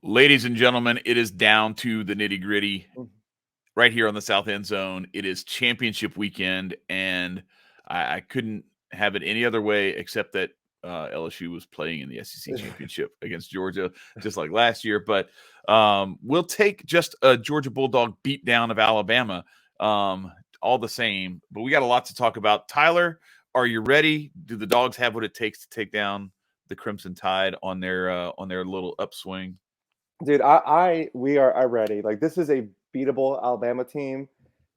Ladies and gentlemen, it is down to the nitty gritty right here on the South Endzone. It is championship weekend, and I couldn't have it any other way except that LSU was playing in the SEC championship against Georgia, just like last year. But we'll take just a Georgia Bulldog beatdown of Alabama, all the same. But we got a lot to talk about. Tyler, are you ready? Do the Dogs have what it takes to take down the Crimson Tide on their little upswing? Dude, we are ready. Like, this is a beatable Alabama team.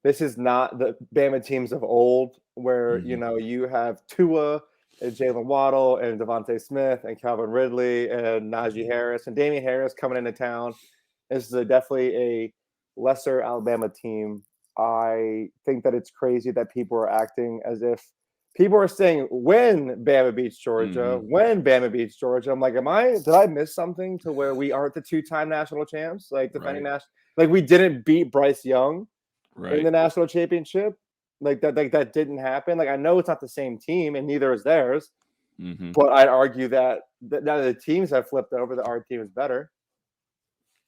This is not the Bama teams of old where, you have Tua and Jalen Waddle and Devontae Smith and Calvin Ridley and Najee Harris and Damian Harris coming into town. This is definitely a lesser Alabama team. I think that it's crazy that people are acting as if people are saying when Bama beats Georgia, when Bama beats Georgia. I'm like, did I miss something to where we aren't the two-time national champs? Like defending national, like we didn't beat Bryce Young in the national championship. Like that didn't happen. Like, I know it's not the same team and neither is theirs. But I'd argue that now the teams have flipped over, that our team is better.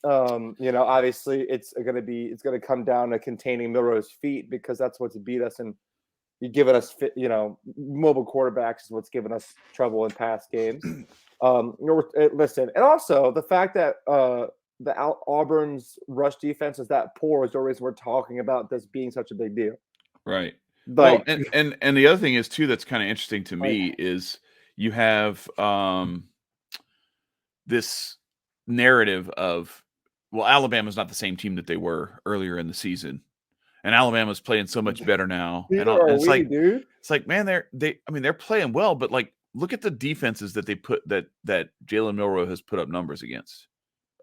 Obviously it's going to come down to containing Milroe's feet, because that's what's beat us, and you're giving us, mobile quarterbacks is what's given us trouble in past games. Listen, and also the fact that Auburn's rush defense is that poor is the reason we're talking about this being such a big deal. Right. Like, well, and the other thing is too that's kind of interesting to me is you have this narrative of, well, Alabama's not the same team that they were earlier in the season. And Alabama's playing so much better now. And it's like, man, they're playing well, but like, look at the defenses that they put that Jalen Milroe has put up numbers against.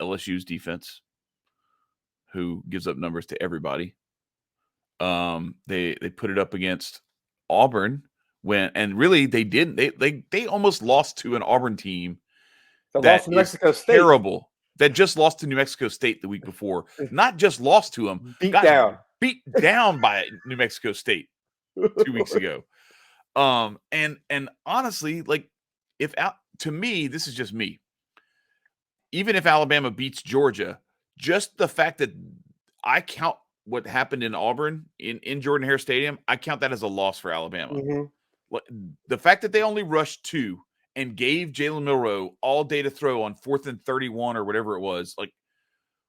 LSU's defense, who gives up numbers to everybody. They put it up against Auburn and really they didn't. They almost lost to an Auburn team that lost to New Mexico State. Terrible. That just lost to New Mexico State the week before. Not just lost to them, beat down by New Mexico State 2 weeks ago. And honestly, like, to me, this is just me. Even if Alabama beats Georgia, just the fact that I count what happened in Auburn in Jordan-Hare Stadium, I count that as a loss for Alabama. The fact that they only rushed 2 and gave Jalen Milroe all day to throw on 4th and 31 or whatever it was, like,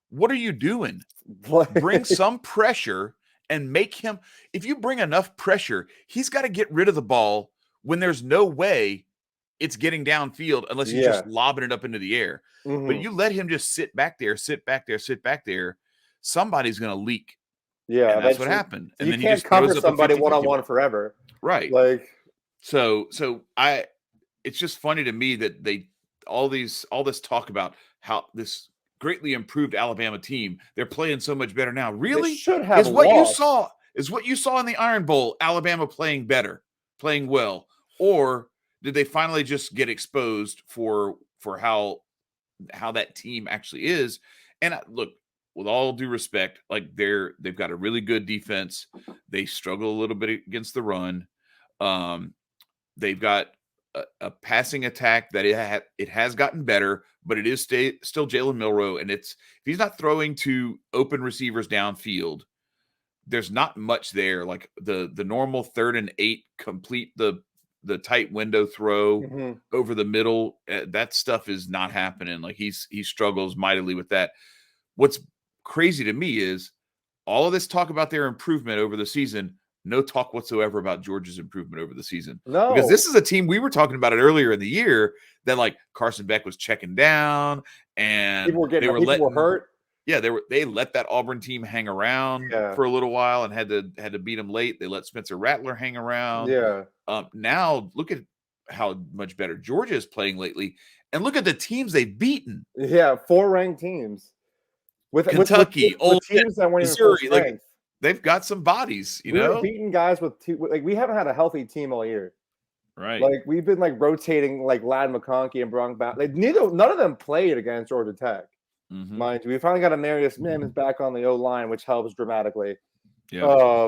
what are you doing? Bring some pressure and make him. If you bring enough pressure, he's got to get rid of the ball when there's no way it's getting downfield unless he's just lobbing it up into the air. But you let him just sit back there. Somebody's going to leak. Yeah, and that's what happened. And then can't he just cover somebody one-on-one forever. Right. Like, so it's just funny to me that all this talk about how this greatly improved Alabama team, they're playing so much better now. Really? They should have what you saw in the Iron Bowl, Alabama playing better, playing well, or did they finally just get exposed for how that team actually is? And look, with all due respect, like they've got a really good defense. They struggle a little bit against the run. They've got a passing attack that it has gotten better, but it is still Jalen Milroe, and if he's not throwing to open receivers downfield, there's not much there. Like the normal 3rd and 8, complete the tight window throw over the middle, that stuff is not happening. Like he struggles mightily with that. What's crazy to me is all of this talk about their improvement over the season. No talk whatsoever about Georgia's improvement over the season. No. Because this is a team, we were talking about it earlier in the year, that like Carson Beck was checking down and people were hurt. Yeah, they let that Auburn team hang around for a little while and had to beat them late. They let Spencer Rattler hang around. Yeah. Now look at how much better Georgia is playing lately. And look at the teams they've beaten. Yeah, 4 ranked teams. With Kentucky, with teams that weren't even full strength. Like, they've got some bodies, We're beating guys with 2. Like, we haven't had a healthy team all year. Right. Like, we've been like rotating like Ladd McConkey and Bronk back. Like, none of them played against Georgia Tech. Mind you, we finally got Amarius Mims back on the O line, which helps dramatically. Yeah.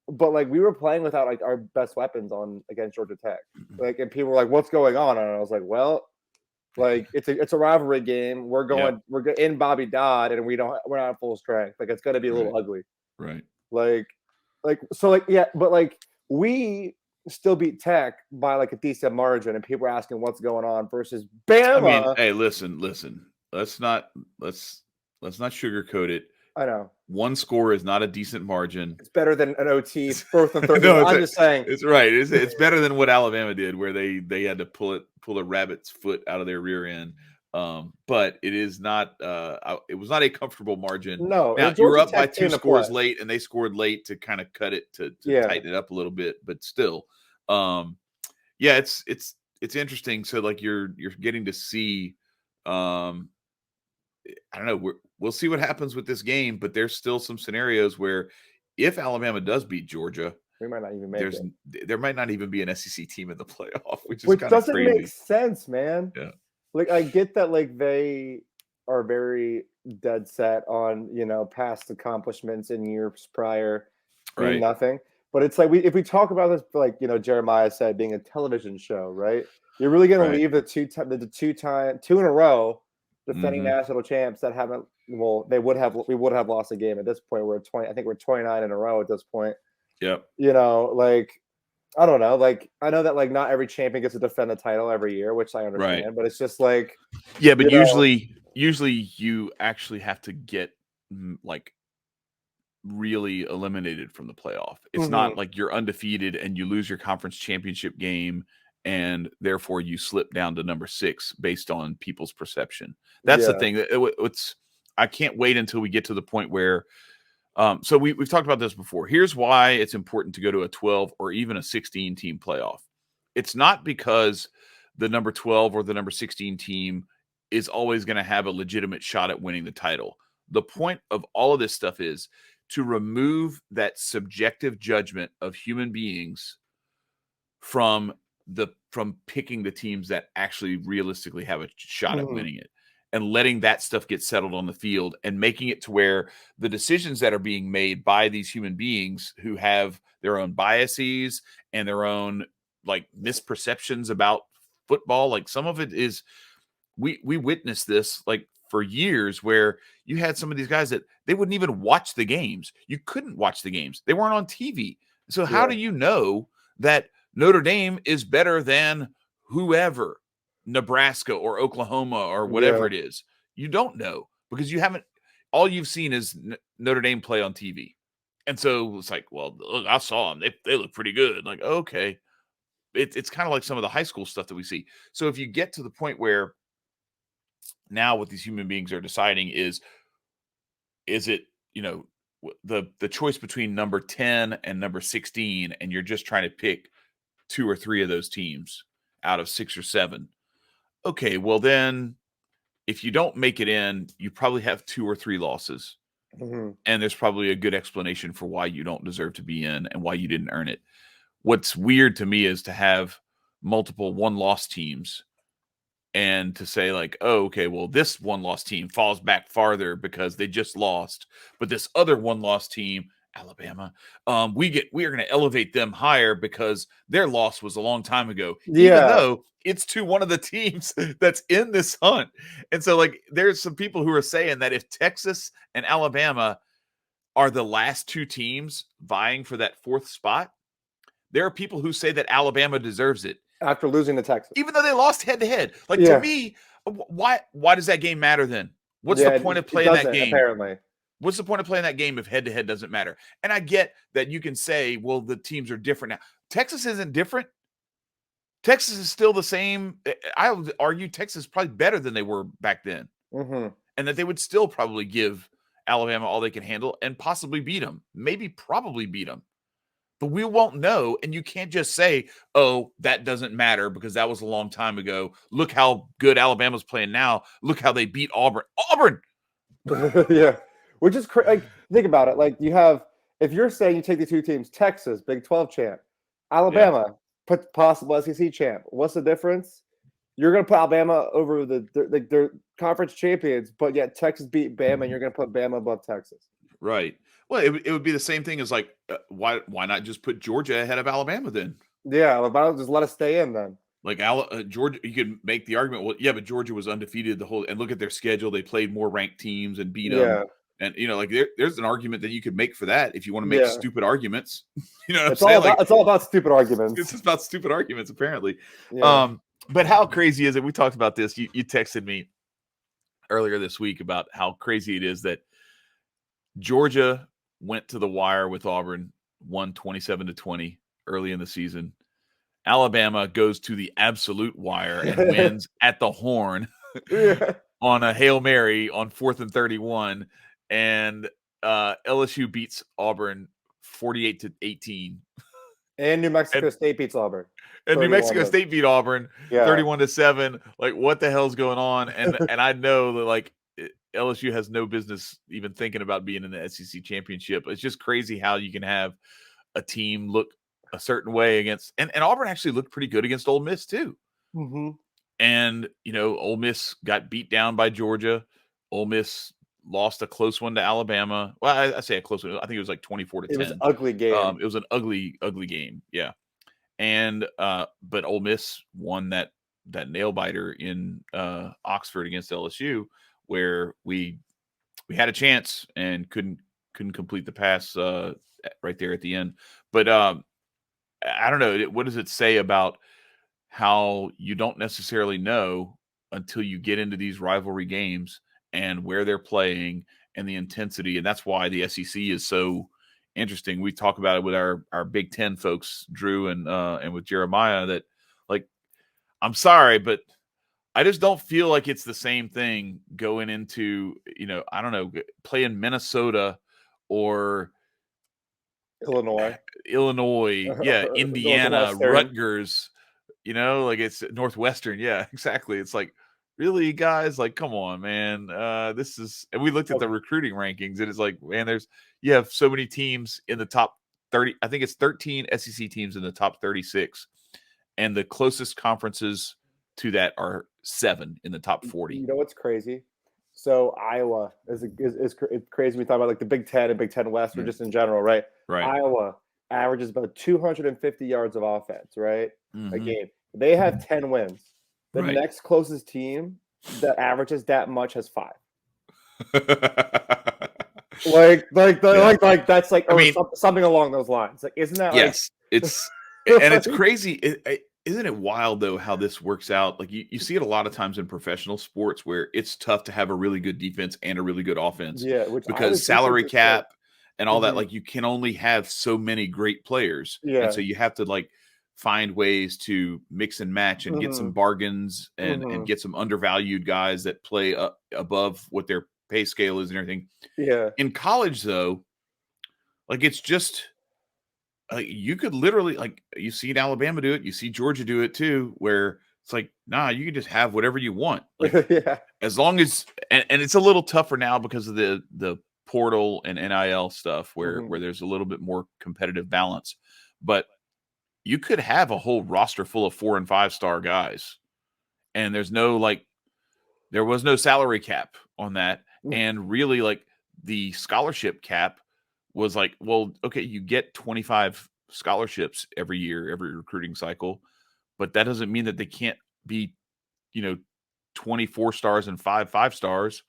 But like, we were playing without like our best weapons against Georgia Tech. Like, and people were like, "What's going on?" And I was like, "Well, Like it's a rivalry game. We're in Bobby Dodd, and we're not at full strength. Like it's going to be a little ugly. Right. Like yeah, but like we still beat Tech by like a decent margin, and people are asking what's going on versus Bama. I mean, hey, listen. Let's not sugarcoat it. I know. One score is not a decent margin. It's better than an OT, fourth and third. No, I'm just saying. It's right. It's better than what Alabama did, where they had to pull a rabbit's foot out of their rear end. But it is not. It was not a comfortable margin. No, now you were up by 2 scores late, and they scored late to kind of cut it to tighten it up a little bit. But still, yeah, it's interesting. So like you're getting to see. I don't know. We'll see what happens with this game, but there's still some scenarios where if Alabama does beat Georgia, we might not even make it. There might not even be an SEC team in the playoff, which kind of crazy. Doesn't make sense, man. Yeah. Like I get that, like they are very dead set on past accomplishments in years prior, mean nothing. But it's like if we talk about this, like Jeremiah said, being a television show, right? You're really going to leave the two in a row defending national champs that haven't. Well, we would have lost a game at this point. We're at 20. I think we're 29 in a row at this point. Yep. Like I don't know. Like I know that like not every champion gets to defend the title every year, which I understand. But it's just like but usually you actually have to get like really eliminated from the playoff. It's not like you're undefeated and you lose your conference championship game and therefore you slip down to number 6 based on people's perception. That's the thing. I can't wait until we get to the point where so we've talked about this before. Here's why it's important to go to a 12 or even a 16 team playoff. It's not because the number 12 or the number 16 team is always going to have a legitimate shot at winning the title. The point of all of this stuff is to remove that subjective judgment of human beings from picking the teams that actually realistically have a shot at winning it, and letting that stuff get settled on the field and making it to where the decisions that are being made by these human beings who have their own biases and their own like misperceptions about football, like some of it is, we witnessed this like for years where you had some of these guys that they wouldn't even watch the games. You couldn't watch the games. They weren't on TV. So how do you know that Notre Dame is better than whoever, Nebraska or Oklahoma or whatever it is? You don't know because you haven't. All you've seen is Notre Dame play on TV, and so it's like, well, look, I saw them. They look pretty good. Like, okay, it's kind of like some of the high school stuff that we see. So if you get to the point where now what these human beings are deciding is it the choice between number 10 and number 16, and you're just trying to pick 2 or 3 of those teams out of 6 or 7. Okay, well then if you don't make it in, you probably have 2 or 3 losses. And there's probably a good explanation for why you don't deserve to be in and why you didn't earn it. What's weird to me is to have multiple one-loss teams and to say like, oh, okay, well, this one-loss team falls back farther because they just lost. But this other one-loss team, Alabama, we are going to elevate them higher because their loss was a long time ago, even though it's to one of the teams that's in this hunt. And so like there's some people who are saying that if Texas and Alabama are the last 2 teams vying for that 4th spot, there are people who say that Alabama deserves it after losing to Texas, even though they lost head-to-head. Like to me, why does that game matter then? What's the point of playing that game? Apparently. What's the point of playing that game if head-to-head doesn't matter? And I get that you can say, well, the teams are different now. Texas isn't different. Texas is still the same. I would argue Texas is probably better than they were back then. And that they would still probably give Alabama all they can handle and possibly beat them. Maybe probably beat them. But we won't know, and you can't just say, oh, that doesn't matter because that was a long time ago. Look how good Alabama's playing now. Look how they beat Auburn. Auburn! Which is crazy. Like, think about it. Like, you have, if you're saying you take the 2 teams, Texas, Big 12 champ, Alabama, possible SEC champ. What's the difference? You're going to put Alabama over their conference champions, but yet Texas beat Bama, and you're going to put Bama above Texas. Right. Well, it would be the same thing as like, why not just put Georgia ahead of Alabama then? Yeah, Alabama just let us stay in then. Like Georgia, you could make the argument. Well, yeah, but Georgia was undefeated the whole. And look at their schedule; they played more ranked teams and beat them. And like there's an argument that you could make for that if you want to make stupid arguments. You know, what it's I'm all saying? about it's all about stupid arguments. It's just about stupid arguments, apparently. But how crazy is it? We talked about this. You texted me earlier this week about how crazy it is that Georgia went to the wire with Auburn, won 27-20 early in the season. Alabama goes to the absolute wire and wins at the horn on a Hail Mary on 4th and 31. And LSU beats Auburn 48-18. And New Mexico State beats Auburn. And New Mexico State beat Auburn 31-7. Like, what the hell's going on? And I know that like LSU has no business even thinking about being in the SEC championship. It's just crazy how you can have a team look a certain way against, and Auburn actually looked pretty good against Ole Miss too. Mm-hmm. And Ole Miss got beat down by Georgia. Ole Miss lost a close one to Alabama. Well, I say a close one. I think it was like 24-10. It was an ugly game. It was an ugly game. Yeah. And but Ole Miss won that nail biter in Oxford against LSU, where we had a chance and couldn't complete the pass right there at the end. But I don't know. What does it say about how you don't necessarily know until you get into these rivalry games and where they're playing and the intensity? And that's why the SEC is so interesting. We talk about it with our Big Ten folks, Drew and with Jeremiah, that like, I'm sorry, but I just don't feel like it's the same thing going into, I don't know, playing Minnesota or Illinois, yeah, Indiana, Rutgers, like it's Northwestern. Yeah, exactly. It's like, really, guys, like, come on, man. This is, and we looked at the recruiting rankings, and it's like, man, you have so many teams in the top 30. I think it's 13 SEC teams in the top 36, and the closest conferences to that are 7 in the top 40. You know what's crazy? So Iowa is crazy. We talk about like the Big Ten and Big Ten West, or just in general, right? Right. Iowa averages about 250 yards of offense, right? A game. They have 10 wins. The next closest team that averages that much has 5. like that's like, I mean, something along those lines. Like, isn't that? Yes, it's and it's crazy. Isn't it wild though how this works out? Like you see it a lot of times in professional sports where it's tough to have a really good defense and a really good offense. Yeah, because salary cap and all that. Like you can only have so many great players. Yeah, and so you have to like find ways to mix and match and get some bargains and get some undervalued guys that play above what their pay scale is and everything. Yeah. In college though, like it's just. You could literally, like, you see Alabama do it, you see Georgia do it too, where it's like, nah, you can just have whatever you want. Like, as long as, and it's a little tougher now because of the portal and NIL stuff, where there's a little bit more competitive balance. But you could have a whole roster full of 4- and 5-star guys, and there was no salary cap on that, and really, like, the scholarship cap was like, well, okay, you get 25 scholarships every year, every recruiting cycle, but that doesn't mean that they can't be, 24 stars and 5 stars.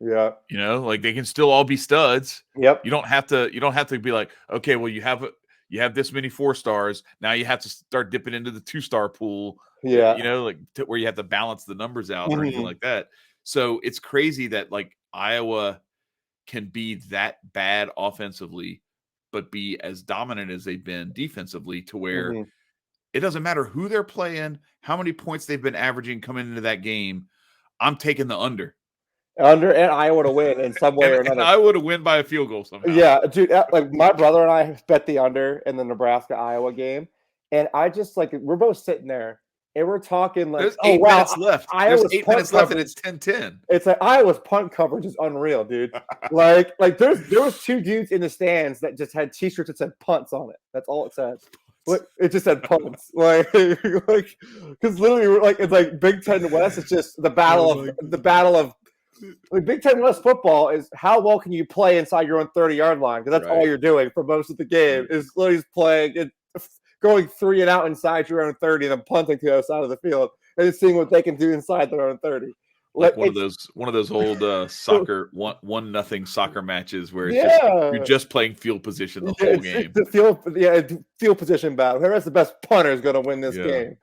Yeah. Like they can still all be studs. Yep. You don't have to be like, okay, well, you have this many 4 stars. Now you have to start dipping into the 2-star pool. Yeah. Like where you have to balance the numbers out or anything like that. So it's crazy that like Iowa can be that bad offensively, but be as dominant as they've been defensively, to where it doesn't matter who they're playing, how many points they've been averaging coming into that game. I'm taking the under and Iowa to win in some way or another. And Iowa to win by a field goal somehow. Yeah, dude. Like my brother and I bet the under in the Nebraska-Iowa game, and I just like, we're both sitting there. And we're talking like, there's 8 minutes left. There's 8 minutes left, and it's 10-10. It's like Iowa's punt coverage is unreal, dude. like there was 2 dudes in the stands that just had T-shirts that said punts on it. That's all it said. Like, it just said punts. like because literally we're like, it's like Big Ten West. It's just the battle of like, Big Ten West football is how well can you play inside your own 30-yard line, because that's all you're doing for most of the game is literally playing. going 3 and out inside your own 30 and then punting to the other side of the field and seeing what they can do inside their own 30. Like one of those old soccer 1-0 soccer matches where it's you're just playing field position the whole game. It's the field position battle. Whoever has the best punter is going to win this game.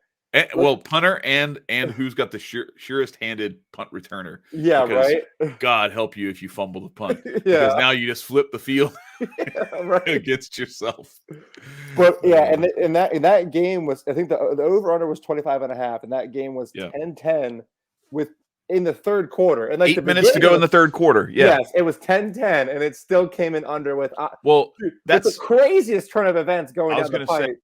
Well, punter and who's got the surest handed punt returner. Yeah, right. God help you if you fumble the punt. Because now you just flip the field against yourself. But and in that game was, I think the over under was 25.5, and that game was 10-10 with in the third quarter, and like 8 minutes to go in the third quarter. Yes, it was 10-10, and it still came in under with. That's the craziest turn of events going down the pipe.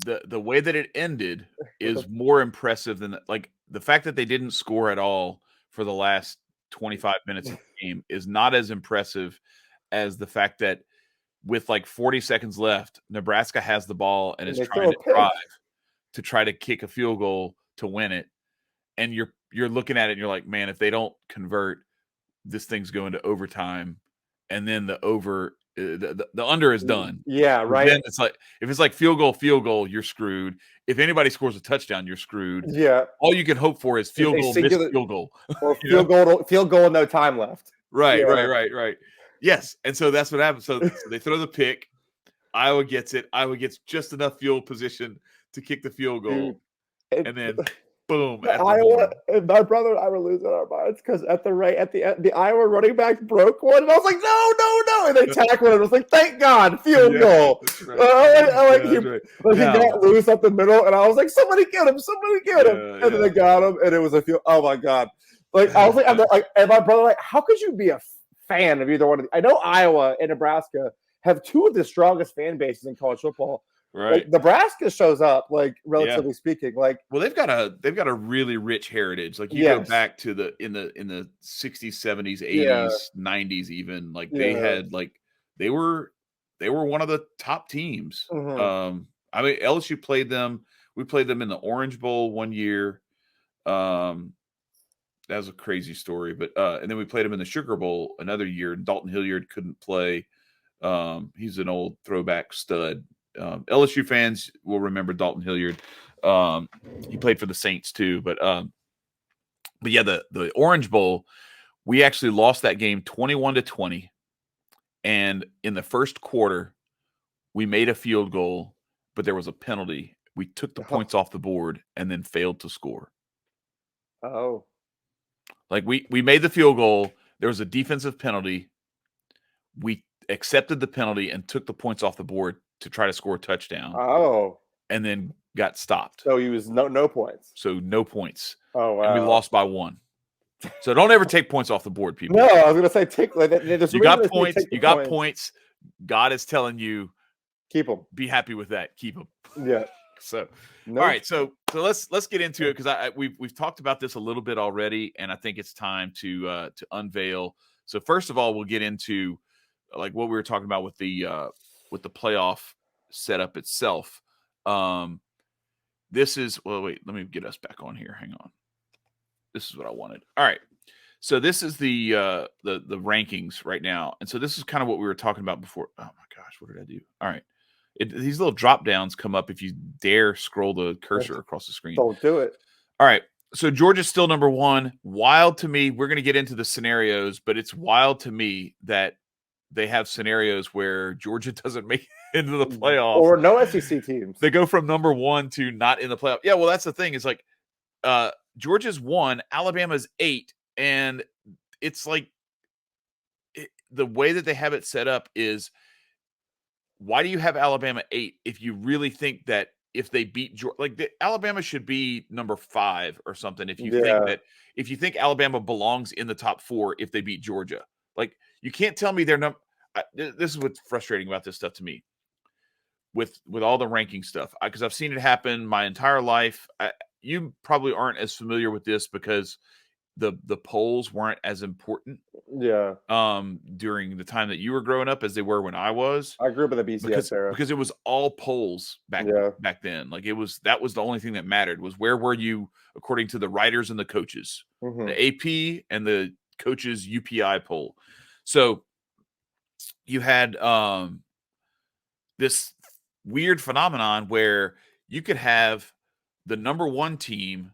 The way that it ended is more impressive than like the fact that they didn't score at all for the last 25 minutes of the game is not as impressive as the fact that with like 40 seconds left, Nebraska has the ball and is trying to try to kick a field goal to win it. And you're looking at it and you're like, man, if they don't convert, this thing's going to overtime. And then the under is done. Yeah, right. Then it's like if it's like field goal, you're screwed. If anybody scores a touchdown, you're screwed. Yeah. All you can hope for is field goal, missed field goal. Or field goal, no time left. Right. Yes. And so that's what happens. So they throw the pick. Iowa gets it. Iowa gets just enough field position to kick the field goal. And then boom. Iowa, and my brother and I were losing our minds because at the end, the Iowa running back broke one, and I was like, no, and they tackled it. I was like, thank God, field goal. Right. He got loose up the middle, and I was like, somebody get him, and then they got him, and it was a field. Oh my God! Like I was like, and my brother like, how could you be a fan of either one of these? I know Iowa and Nebraska have two of the strongest fan bases in college football. Right. Like, Nebraska shows up, like relatively speaking. Like, well, they've got a really rich heritage. Like you go back to the 60s, 70s, 80s, 90s, even like they had they were one of the top teams. Mm-hmm. I mean, LSU played them. We played them in the Orange Bowl one year. That was a crazy story, but and then we played them in the Sugar Bowl another year. Dalton Hilliard couldn't play. He's an old throwback stud. LSU fans will remember Dalton Hilliard. He played for the Saints too, but yeah, the Orange Bowl, we actually lost that game 21-20. And in the first quarter, we made a field goal, but there was a penalty. We took the points off the board and then failed to score. Oh. Like we made the field goal. There was a defensive penalty. We accepted the penalty and took the points off the board to try to score a touchdown. Oh. And then got stopped. So he was no points. So no points. Oh, wow. And we lost by 1. So don't ever take points off the board, people. No, I was going to say take. You got points. You got points. God is telling you, keep them. Be happy with that. Keep them. Yeah. So all right. So let's get into it because we've talked about this a little bit already, and I think it's time to unveil. So first of all, we'll get into like what we were talking about with the playoff setup itself. This is wait, let me get us back on here. Hang on. This is what I wanted. All right. So this is the rankings right now. And so this is kind of what we were talking about before. Oh my gosh, what did I do? All right. These little drop downs come up if you dare scroll the cursor across the screen. Don't do it. All right. So Georgia's still number 1. Wild to me. We're going to get into the scenarios, but it's wild to me that they have scenarios where Georgia doesn't make it into the playoffs. Or no SEC teams. They go from number 1 to not in the playoff. Yeah, well, that's the thing. It's like Georgia's 1, Alabama's 8, and it's like the way that they have it set up is why do you have Alabama 8 if you really think that if they beat Georgia, Alabama should be number 5 or something if you think Alabama belongs in the top 4 if they beat Georgia. Like you can't tell me they're number. This is what's frustrating about this stuff to me with all the ranking stuff because I've seen it happen my entire life. You probably aren't as familiar with this because the polls weren't as important. Yeah. During the time that you were growing up as they were when I was. I grew up in the BCS era because it was all polls back then. Like that was the only thing that mattered was where were you according to the writers and the coaches, the AP and the coaches UPI poll. So you had this weird phenomenon where you could have the number one team,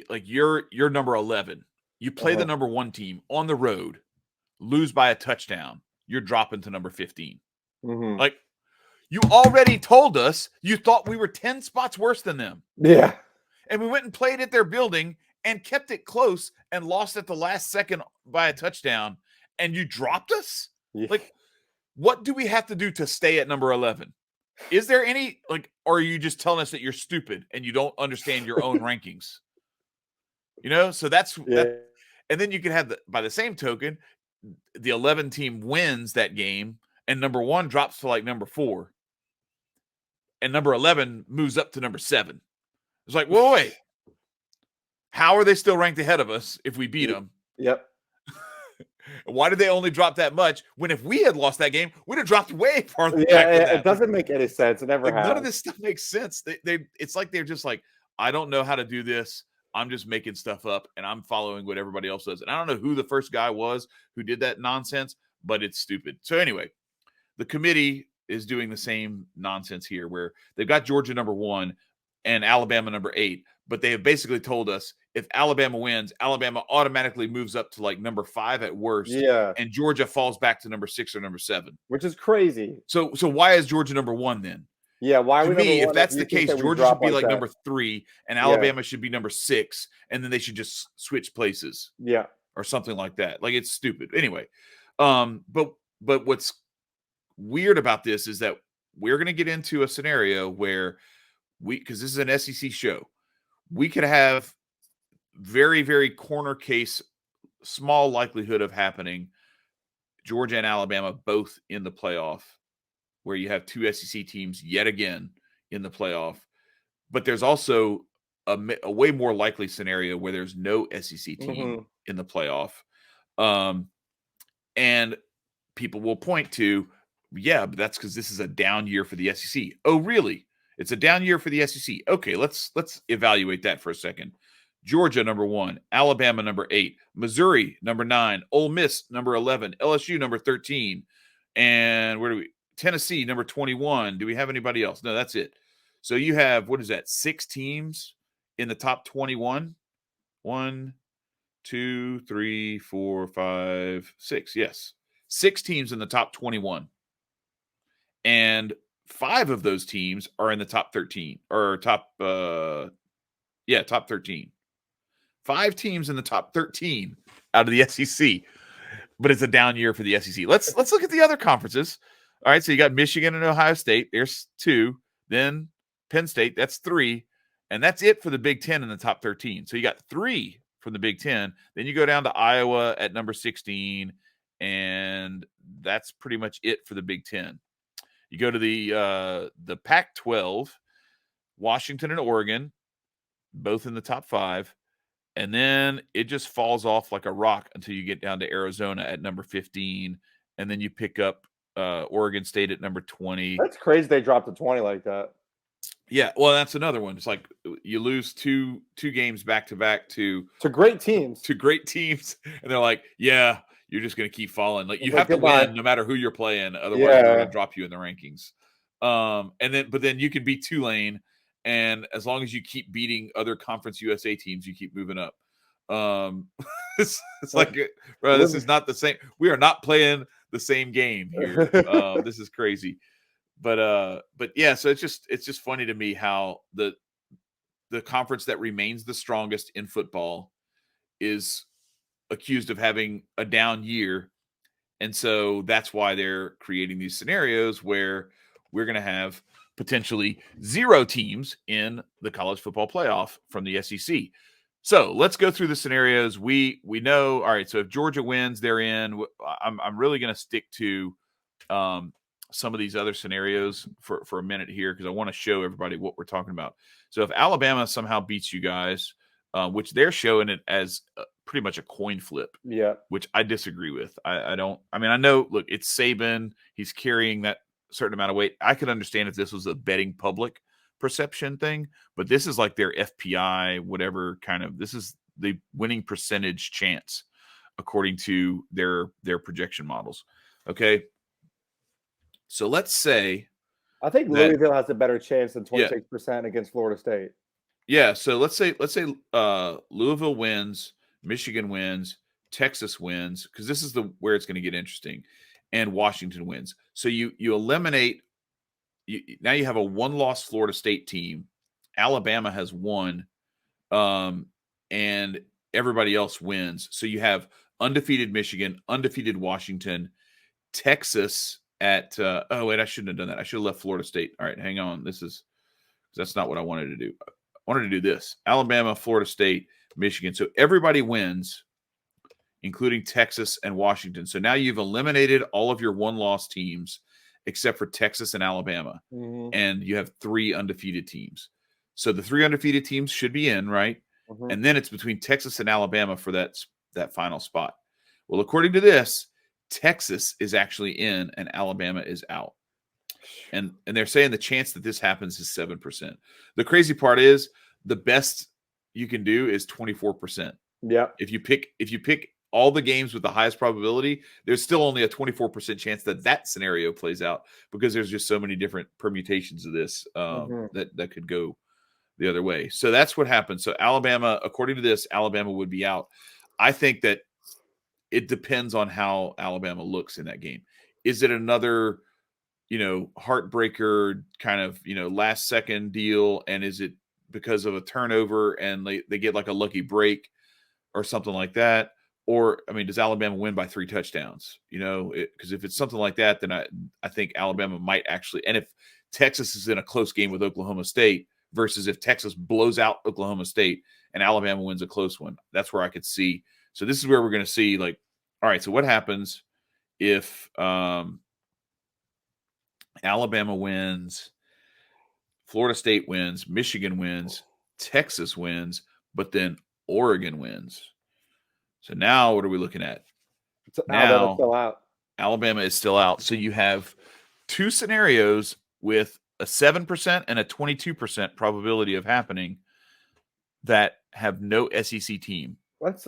like you're number 11. You play the number one team on the road, lose by a touchdown. You're dropping to number 15. Mm-hmm. Like, you already told us you thought we were 10 spots worse than them. Yeah. And we went and played at their building and kept it close and lost at the last second by a touchdown. And you dropped us? Yeah. Like, what do we have to do to stay at number 11? Is there any, like, or are you just telling us that you're stupid and you don't understand your own rankings? You know, so that's that. And then you can have by the same token, the 11 team wins that game and number 1 drops to like number 4. And number 11 moves up to number 7. It's like, well, wait. How are they still ranked ahead of us if we beat them? Yep. Why did they only drop that much when if we had lost that game, we'd have dropped way farther back Yeah, than that. it doesn't make any sense. It never has. None of this stuff makes sense. It's like they're just like, I don't know how to do this. I'm just making stuff up and I'm following what everybody else does. And I don't know who the first guy was who did that nonsense, but it's stupid. So anyway, the committee is doing the same nonsense here where they've got Georgia number 1 and Alabama number 8, but they have basically told us if Alabama wins, Alabama automatically moves up to like number 5 at worst. Yeah. And Georgia falls back to number 6 or number 7. Which is crazy. So why is Georgia number 1 then? Yeah, why to me, if that's the case, Georgia should be like number 3 and Alabama should be number 6, and then they should just switch places. Yeah. Or something like that. Like, it's stupid. Anyway, but what's weird about this is that we're going to get into a scenario where because this is an SEC show, we could have very, very corner case, small likelihood of happening, Georgia and Alabama both in the playoff, where you have 2 SEC teams yet again in the playoff. But there's also a way more likely scenario where there's no SEC team in the playoff. And people will point to, yeah, but that's because this is a down year for the SEC. Oh, really? It's a down year for the SEC. Okay, let's evaluate that for a second. Georgia, number 1. Alabama, number 8. Missouri, number 9. Ole Miss, number 11. LSU, number 13. And where do we? Tennessee, number 21. Do we have anybody else? No, that's it. So you have, what is that, 6 teams in the top 21? 1, 2, 3, 4, 5, 6. Yes. 6 teams in the top 21. And 5 of those teams are in the top 13 or top 13. 5 teams in the top 13 out of the SEC, but it's a down year for the SEC. Let's look at the other conferences. All right, so you got Michigan and Ohio State. There's 2. Then Penn State, that's 3. And that's it for the Big Ten in the top 13. So you got 3 from the Big Ten. Then you go down to Iowa at number 16, and that's pretty much it for the Big Ten. You go to the Pac-12, Washington and Oregon, both in the top 5. And then it just falls off like a rock until you get down to Arizona at number 15. And then you pick up Oregon State at number 20. That's crazy they dropped to 20 like that. Yeah, well, that's another one. It's like you lose two games back-to-back to great teams. To great teams. And they're like, yeah, you're just going to keep falling. Like, you have to win no matter who you're playing. Otherwise, they're going to drop you in the rankings. But then you can beat Tulane. And as long as you keep beating other Conference USA teams, you keep moving up. It's like, bro, this is not the same. We are not playing the same game here. This is crazy. But yeah, so it's just funny to me how the conference that remains the strongest in football is accused of having a down year. And so that's why they're creating these scenarios where we're going to have potentially 0 teams in the college football playoff from the SEC. So let's go through the scenarios. We know, all right, so if Georgia wins, they're in. I'm really going to stick to some of these other scenarios for a minute here because I want to show everybody what we're talking about. So if Alabama somehow beats you guys, which they're showing it as pretty much a coin flip, which I disagree with. I know, look, it's Saban. He's carrying that certain amount of weight. I could understand if this was a betting public perception thing, but this is like their FPI, whatever kind of, this is the winning percentage chance according to their projection models. Okay. So let's say I think that Louisville has a better chance than 26% against Florida State. Yeah, so let's say Louisville wins, Michigan wins, Texas wins, because this is where it's going to get interesting, and Washington wins. So you eliminate now you have a one-loss Florida State team. Alabama has won, and everybody else wins. So you have undefeated Michigan, undefeated Washington, Texas at oh wait, I shouldn't have done that. I should have left Florida State. All right, hang on. That's not what I wanted to do. I wanted to do this. Alabama, Florida State, Michigan. So everybody wins, including Texas and Washington. So now you've eliminated all of your one-loss teams except for Texas and Alabama. Mm-hmm. And you have 3 undefeated teams. So the 3 undefeated teams should be in, right? Mm-hmm. And then it's between Texas and Alabama for that final spot. Well, according to this, Texas is actually in and Alabama is out. And they're saying the chance that this happens is 7%. The crazy part is the best you can do is 24%. Yeah. If you pick all the games with the highest probability, there's still only a 24% chance that scenario plays out because there's just so many different permutations of this that could go the other way. So that's what happened. So Alabama, according to this, Alabama would be out. I think that it depends on how Alabama looks in that game. Is it another heartbreaker kind of, last second deal? And is it because of a turnover and they get like a lucky break or something like that? Or, I mean, does Alabama win by 3 touchdowns? Because if it's something like that, then I think Alabama might actually, and if Texas is in a close game with Oklahoma State versus if Texas blows out Oklahoma State and Alabama wins a close one, that's where I could see. So this is where we're going to see all right, so what happens if, Alabama wins, Florida State wins, Michigan wins, Texas wins, but then Oregon wins. So now what are we looking at? Alabama's still out. Alabama is still out. So you have 2 scenarios with a 7% and a 22% probability of happening that have no SEC team.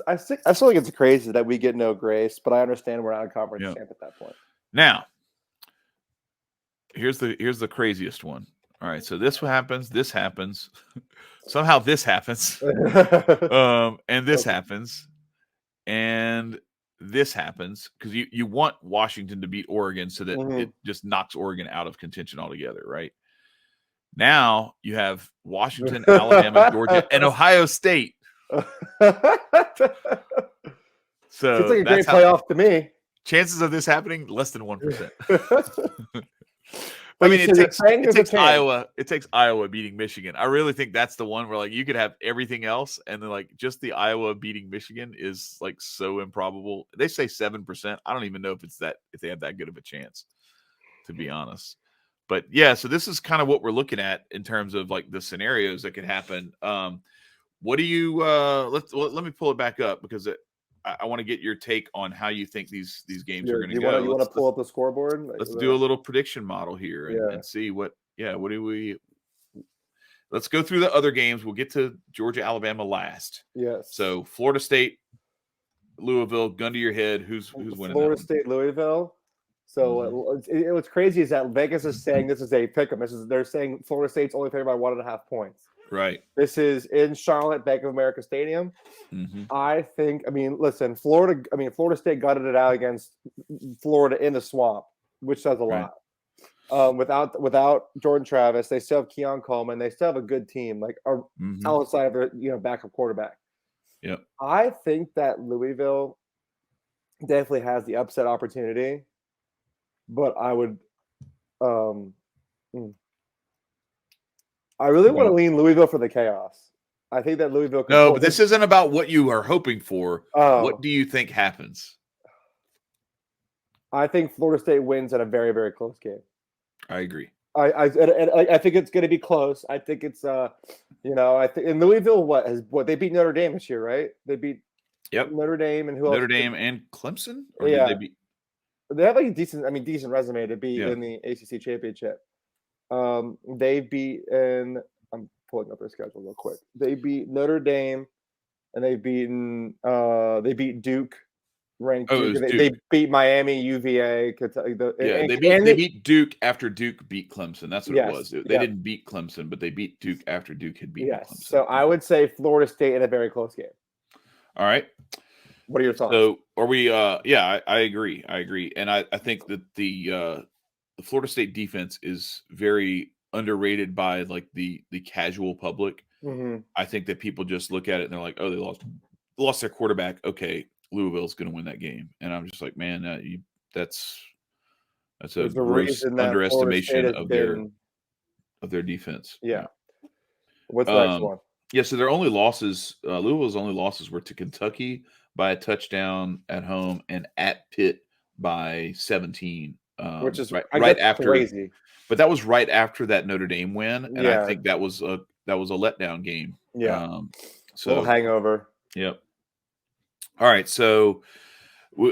I still think it's crazy that we get no grace, but I understand we're not a conference champ at that point. Now, here's the craziest one. All right, so this happens, somehow this happens, and this happens, and this happens because you want Washington to beat Oregon so that it just knocks Oregon out of contention altogether, right? Now you have Washington, Alabama, Georgia, and Ohio State. So it's like a great playoff to me. Chances of this happening less than 1%. I mean, it takes Iowa. It takes Iowa beating Michigan. I really think that's the one where you could have everything else, and then just the Iowa beating Michigan is so improbable. They say 7%. I don't even know if they have that good of a chance, to be honest. But yeah, so this is kind of what we're looking at in terms of the scenarios that could happen. What do you? Let me pull it back up because I want to get your take on how you think these games are going to go. You want to pull up the scoreboard? Let's do a little prediction model here and see what do we. Let's go through the other games. We'll get to Georgia, Alabama last. Yes. So Florida State, Louisville, gun to your head. Who's winning? Florida State, Louisville. So what's crazy is that Vegas is saying this is a pick'em. They're saying Florida State's only favored by 1.5 points. Right. This is in Charlotte, Bank of America Stadium. I mean, listen, Florida State gutted it out against Florida in the swamp, which says a lot. Without Jordan Travis, they still have Keon Coleman. They still have a good team, outside of their backup quarterback. Yep. I think that Louisville definitely has the upset opportunity, but I would. I really want to lean Louisville for the chaos. I think that Louisville. No, but this isn't about what you are hoping for. What do you think happens? I think Florida State wins at a very, very close game. I agree. I think it's going to be close. I think it's I think in Louisville what they beat Notre Dame this year, right? They beat Notre Dame and who else? Notre Dame and Clemson. Or did they beat? They have a decent resume to be in the ACC championship. They beat I'm pulling up their schedule real quick. They beat Notre Dame, and they beat Duke, ranked Oh, it Duke. was They Duke. beat Miami, UVA, Kentucky. Yeah, they beat Duke after Duke beat Clemson. That's what it was. Yes, They yep, didn't beat Clemson, but they beat Duke after Duke had beaten yes. Clemson. So I would say Florida State in a very close game. All right. What are your thoughts? So are we yeah, I agree. I agree. And I think that the Florida State defense is very underrated by like the casual public. Mm-hmm. I think that people just look at it and they're like, "Oh, they lost their quarterback. Okay, Louisville's going to win that game." And I'm just like, "Man, that's a There's a gross reason that Florida State underestimation has been. of their defense." Yeah. Yeah. What's the next one? Yeah, so their only losses, Louisville's only losses were to Kentucky by a touchdown at home and at Pitt by 17. Which is Right that's after, crazy. but that was right after that Notre Dame win, and I Yeah, think that was a letdown game. yeah. Little So hangover. yep. All right, so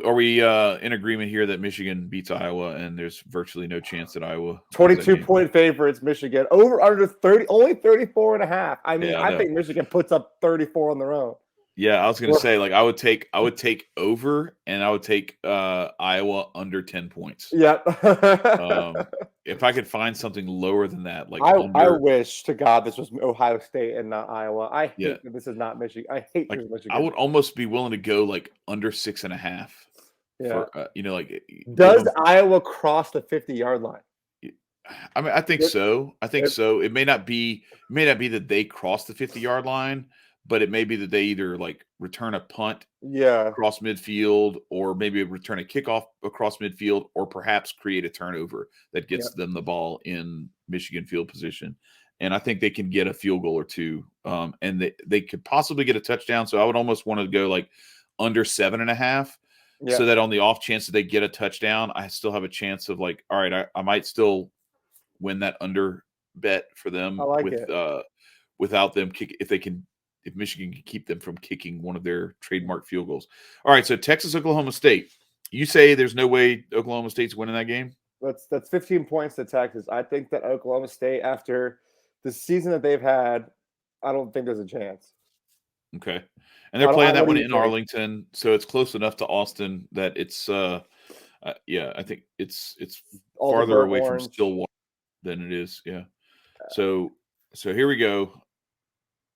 are we in agreement here that Michigan beats Iowa, and there's virtually no chance that Iowa wins that game? 22-point favorites, Michigan. Over under 30, only 34.5. I mean, Yeah, I think Michigan puts up 34 on their own. Yeah, I was going to say, like, I would take over, and I would take Iowa under 10 points. Yep. If I could find something lower than that, like I under, wish to God this was Ohio State and not Iowa. I hate yeah, that this is not Michigan. I hate like this is Michigan. I would almost be willing to go like under 6.5 Yeah. for like Does Iowa cross the 50-yard line? I mean, I think so. I think so. It may not be that they cross the 50-yard line, but it may be that they either like return a punt across midfield, or maybe return a kickoff across midfield, or perhaps create a turnover that gets them the ball in Michigan field position. And I think they can get a field goal or two. And they could possibly get a touchdown. So I would almost want to go like under 7.5. So that on the off chance that they get a touchdown, I still have a chance of like, all right, I might still win that under bet for them without them kick if Michigan can keep them from kicking one of their trademark field goals. All right, so Texas, Oklahoma State. You say there's no way Oklahoma State's winning that game? That's 15 points to Texas. I think that Oklahoma State, after the season that they've had, I don't think there's a chance. Okay. And they're playing that one in Arlington, so it's close enough to Austin that it's yeah, I think it's farther away from Stillwater than it is. Yeah. So here we go.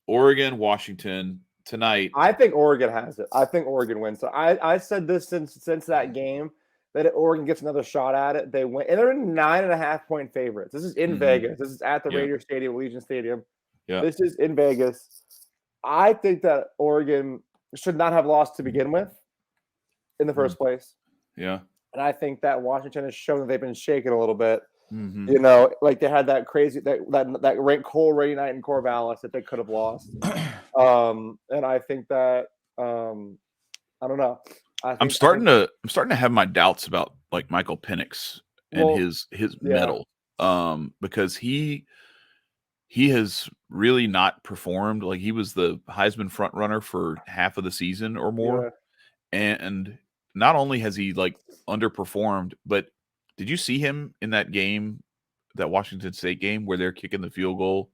Oregon, Washington tonight. I think Oregon has it. I think Oregon wins. So I said this since that game that if Oregon gets another shot at it, they win. And they're 9.5-point favorites. This is in Vegas. This is at the Raider Stadium, Allegiant Stadium. Yeah. This is in Vegas. I think that Oregon should not have lost to begin with in the first place. Yeah. And I think that Washington has shown that they've been shaken a little bit. Mm-hmm. You know, like they had that crazy that cold rainy night in Corvallis that they could have lost. And I think that I don't know. I'm starting to have my doubts about like Michael Penix and his medal, because he has really not performed. Like he was the Heisman front runner for half of the season or more, and not only has he like underperformed, but did you see him in that game, that Washington State game where they're kicking the field goal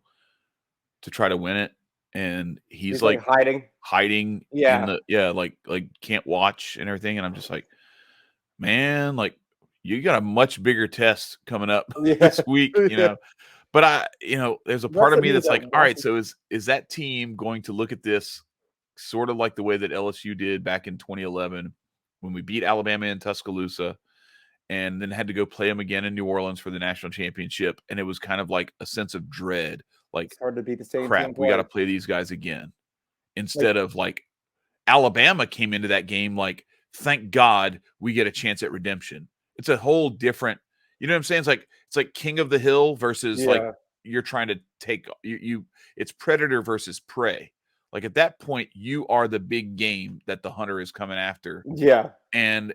to try to win it? And he's like hiding in the like can't watch and everything. And I'm just like, man, like you got a much bigger test coming up this week, you know. But there's a part of me that's like, all right, so is that team going to look at this sort of like the way that LSU did back in 2011 when we beat Alabama in Tuscaloosa and then had to go play them again in New Orleans for the national championship? And it was kind of like a sense of dread. Like, it's hard to beat the same crap, we got to play these guys again. Instead of like Alabama came into that game like, thank God we get a chance at redemption. It's a whole different, you know what I'm saying? It's like King of the Hill versus like you're trying to take you. It's predator versus prey. Like at that point, you are the big game that the hunter is coming after. Yeah. And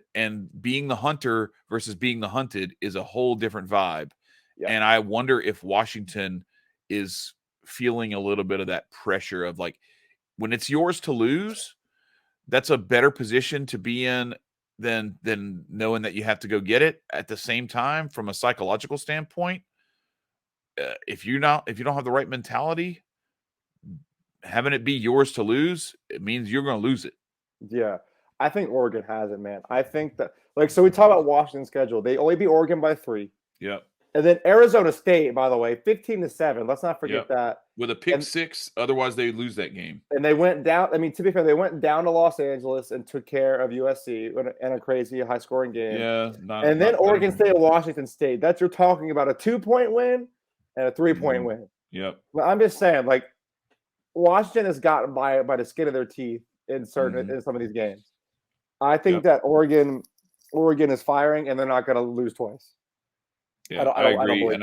being the hunter versus being the hunted is a whole different vibe. Yeah. And I wonder if Washington is feeling a little bit of that pressure of like, when it's yours to lose, that's a better position to be in than knowing that you have to go get it. At the same time, from a psychological standpoint, if you don't have the right mentality, having it be yours to lose, it means you're going to lose it. Yeah. I think Oregon has it, man. I think that, like, so we talk about Washington's schedule. They only beat Oregon by 3. Yep. And then Arizona State, by the way, 15-7. Let's not forget that. With a pick 6, otherwise they lose that game. And they went down. I mean, to be fair, they went down to Los Angeles and took care of USC in a crazy high-scoring game. Yeah. And then Oregon State and Washington State. That's, you're talking about a 2-point win and a 3-point win. Yep. Well, I'm just saying, like, Washington has gotten by the skin of their teeth in in some of these games. I think that Oregon is firing, and they're not going to lose twice. Yeah, I agree, and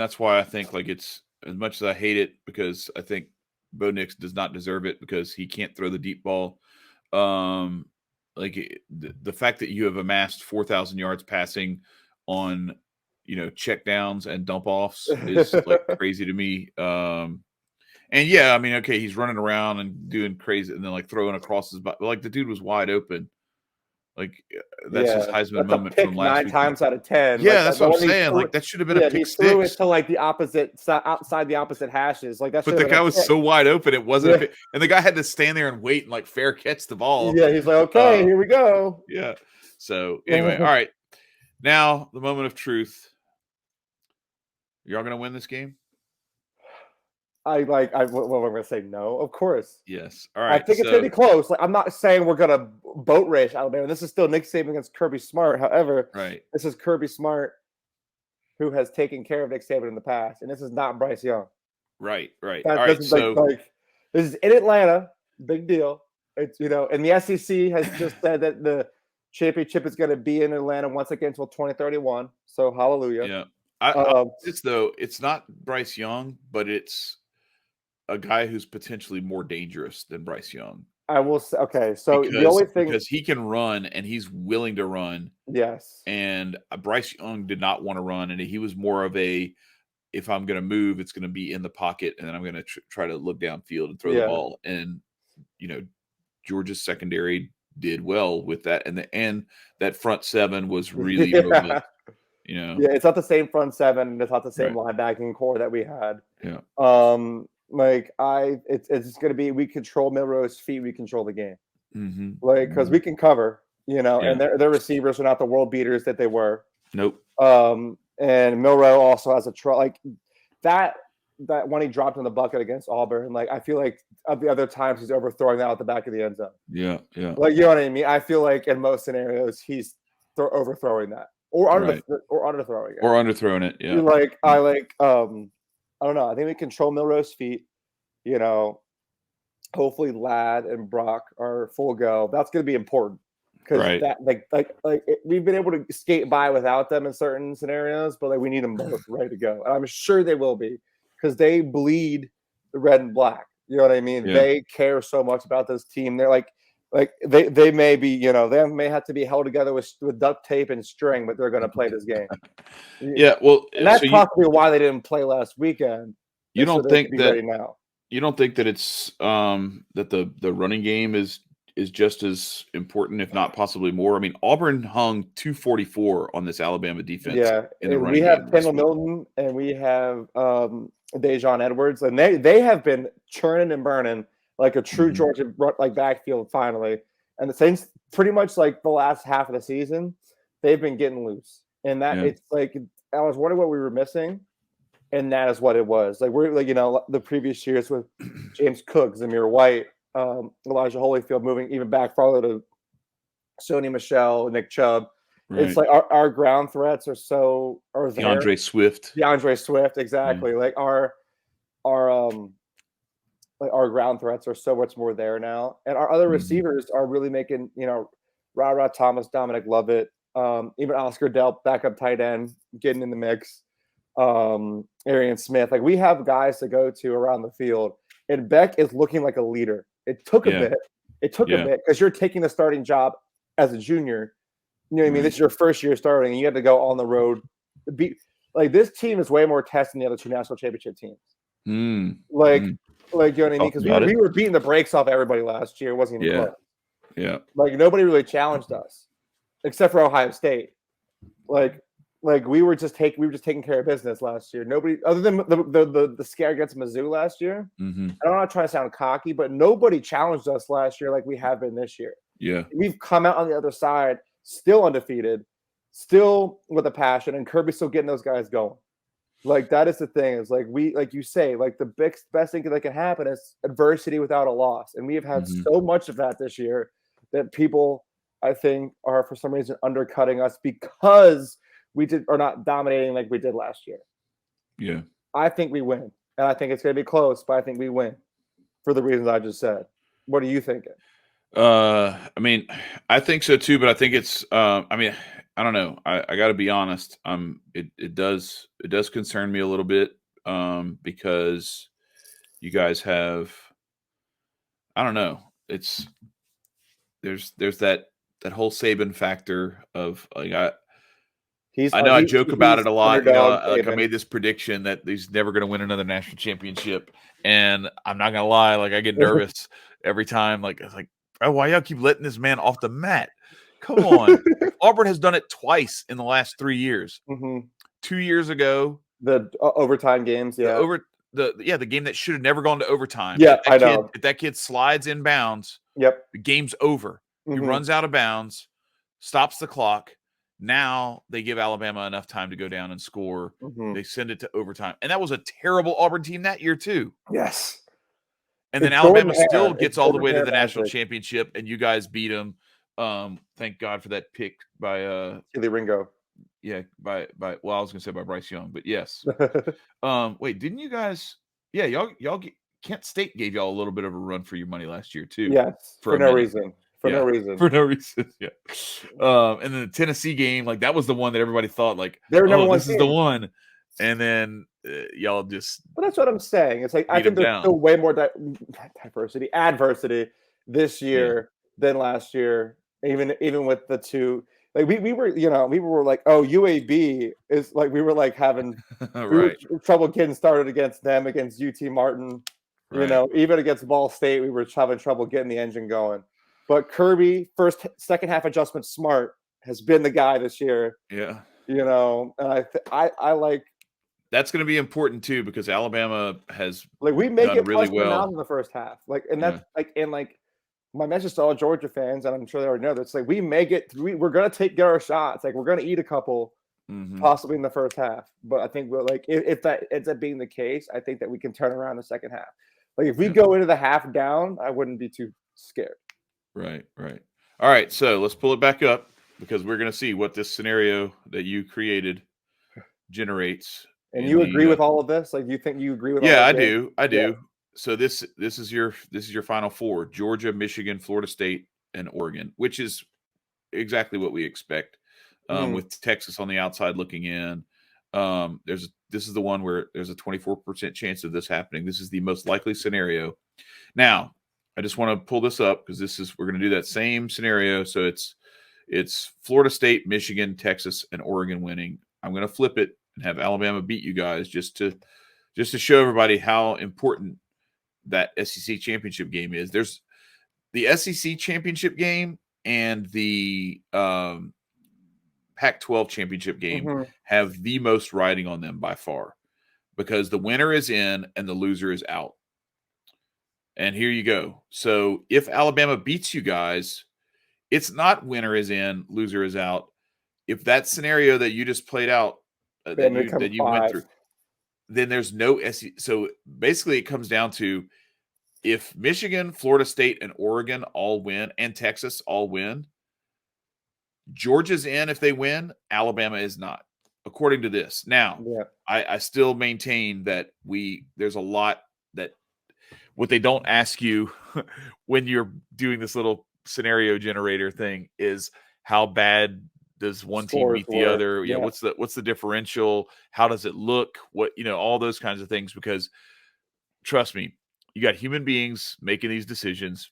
that's why I think, like, it's, as much as I hate it, because I think Bo Nix does not deserve it because he can't throw the deep ball. Like, the fact that you have amassed 4,000 yards passing on, check downs and dump offs is like crazy to me. And yeah, I mean, okay, he's running around and doing crazy, and then like throwing across his body. Like, the dude was wide open. Like, that's his Heisman moment from last week. 9 times out of 10. Yeah, like, that's what I'm saying. Like, that should have been a pick 6. He threw it to like the opposite outside the opposite hashes. Like, that. But the guy was so wide open, it wasn't. And the guy had to stand there and wait and like fair catch the ball. Yeah, he's like, okay, here we go. Yeah. So anyway, all right. Now the moment of truth. Y'all gonna win this game? I'm going to say no, of course. Yes. All right. I think it's going to be close. Like, I'm not saying we're going to boat race Alabama. This is still Nick Saban against Kirby Smart. However, this is Kirby Smart, who has taken care of Nick Saban in the past, and this is not Bryce Young. Right. All right. So this is in Atlanta. Big deal. It's, and the SEC has just said that the championship is going to be in Atlanta once again until 2031. So hallelujah. Yeah. It's not Bryce Young, but it's a guy who's potentially more dangerous than Bryce Young. I will say, okay. So the only thing, because he can run and he's willing to run. Yes. And Bryce Young did not want to run, and he was more of a, if I'm going to move, it's going to be in the pocket, and then I'm going to try to look downfield and throw the ball. And Georgia's secondary did well with that, and that front 7 was really robust. Yeah, it's not the same front 7, and it's not the same linebacking core that we had. Yeah. It's just going to be, we control Milroe's feet, we control the game. Mm-hmm. Like, because we can cover, and their receivers are not the world beaters that they were. Nope. And Milroe also has that when he dropped in the bucket against Auburn, like, I feel like of the other times he's overthrowing that out the back of the end zone. Yeah. Like, you know what I mean? I feel like in most scenarios he's overthrowing that. Or underthrowing it. Or underthrowing it, yeah. I don't know. I think we control Milroe's feet. Hopefully Ladd and Brock are full go. That's going to be important because we've been able to skate by without them in certain scenarios, but we need them both ready to go. And I'm sure they will be because they bleed the red and black. You know what I mean? Yeah. They care so much about this team. They're like they may be, they may have to be held together with duct tape and string, but they're going to play this game. Yeah, well, and that's possibly why they didn't play last weekend. You don't think that you don't think that it's that the running game is just as important, if not possibly more? I mean, Auburn hung 244 on this Alabama defense. Yeah, and we have Kendall Milton and we have Dejon Edwards, and they have been churning and burning like a true Georgia backfield finally. And the Saints, pretty much like the last half of the season, they've been getting loose. And that it's like, I was wondering what we were missing, and that is what it was. Like, we're like, the previous years with James Cook, Zamir White, Elijah Holyfield moving even back farther to Sony Michel, Nick Chubb. Right. It's like our ground threats are there. DeAndre Swift, exactly. Yeah. Like our ground threats are so much more there now. And our other receivers are really making, Ra Thomas, Dominic Lovett, even Oscar Delp, backup tight end, getting in the mix. Arian Smith. Like, we have guys to go to around the field. And Beck is looking like a leader. It took a bit. It took a bit because you're taking the starting job as a junior. You know what I mean? This is your first year starting, and you have to go on the road. This team is way more testing the other 2 national championship teams. Like, you know what I mean? Because we were beating the brakes off everybody last year. It wasn't even close. Yeah. Like, nobody really challenged us except for Ohio State. Like we were just taking care of business last year. Nobody, other than the scare against Mizzou last year. And I'm not trying to sound cocky, but nobody challenged us last year like we have been this year. Yeah. We've come out on the other side still undefeated, still with a passion, and Kirby's still getting those guys going. Like, that is the thing, is like like you say, like the best thing that can happen is adversity without a loss. And we have had so much of that this year that people, I think, are for some reason undercutting us because we are not dominating like we did last year. Yeah. I think we win. And I think it's gonna be close, but I think we win for the reasons I just said. What are you thinking? I mean, I think so too, but I think it's I mean, I don't know. I gotta be honest. It does concern me a little bit, because you guys have, I don't know. It's there's that whole Saban factor of like I know I joke about it a lot. You know, like I made this prediction that he's never going to win another national championship, and I'm not gonna lie, like I get nervous every time. Like it's like, oh, why y'all keep letting this man off the mat? Come on, like, Auburn has done it twice in the last 3 years. 2 years ago, the overtime games, the game that should have never gone to overtime. Yeah, I know. If that kid slides in bounds, yep, the game's over. He runs out of bounds, stops the clock. Now they give Alabama enough time to go down and score. They send it to overtime. And that was a terrible Auburn team that year too. Yes. And then Alabama still gets all the way to the national championship, and you guys beat them. Thank God for that pick by Keely Ringo. Yeah, by I was gonna say by Bryce Young, but yes. Wait, didn't you guys? Yeah, y'all Kent State gave y'all a little bit of a run for your money last year too. Yes, for no reason. For no reason. For no reason. Yeah. And then the Tennessee game, like that was the one that everybody thought like, this is the one. And then y'all just. But that's what I'm saying. It's like I think there's still way more adversity this year than last year. Even with the two, like we were like, oh, UAB is like we were like having trouble getting started against them, against UT Martin. Right. Even against Ball State, we were having trouble getting the engine going. But Kirby, second half adjustment smart, has been the guy this year. Yeah. And I like. That's going to be important too, because Alabama has we make done it really well in the first half. That's my message to all Georgia fans, and I'm sure they already know this. Like we make it. We're going to get our shots. Like we're going to eat a couple, possibly in the first half. But I think if that ends up being the case, I think that we can turn around the second half. Like if we go into the half down, I wouldn't be too scared. Right. All right, so let's pull it back up because we're going to see what this scenario that you created generates. And you agree with all of this? Like, you think you agree with? Yeah, I do. Yeah. So this is your final four: Georgia, Michigan, Florida State, and Oregon, which is exactly what we expect. With Texas on the outside looking in, this is the one where there's a 24% chance of this happening. This is the most likely scenario. Now, I just want to pull this up because we're going to do that same scenario. So it's Florida State, Michigan, Texas, and Oregon winning. I'm going to flip it and have Alabama beat you guys just to show everybody how important that SEC championship game is. There's the SEC championship game and the Pac-12 championship game have the most riding on them by far, because the winner is in and the loser is out. And here you go. So if Alabama beats you guys, it's not winner is in, loser is out. If that scenario that you just played out, that you went through, then there's no SEC. So basically it comes down to if Michigan, Florida State, and Oregon all win, and Texas all win, Georgia's in if they win, Alabama is not, according to this. Now, I still maintain that there's a lot that what they don't ask you when you're doing this little scenario generator thing is how bad does one team beat the other? Yeah. What's the differential? How does it look? All those kinds of things, because trust me, you got human beings making these decisions,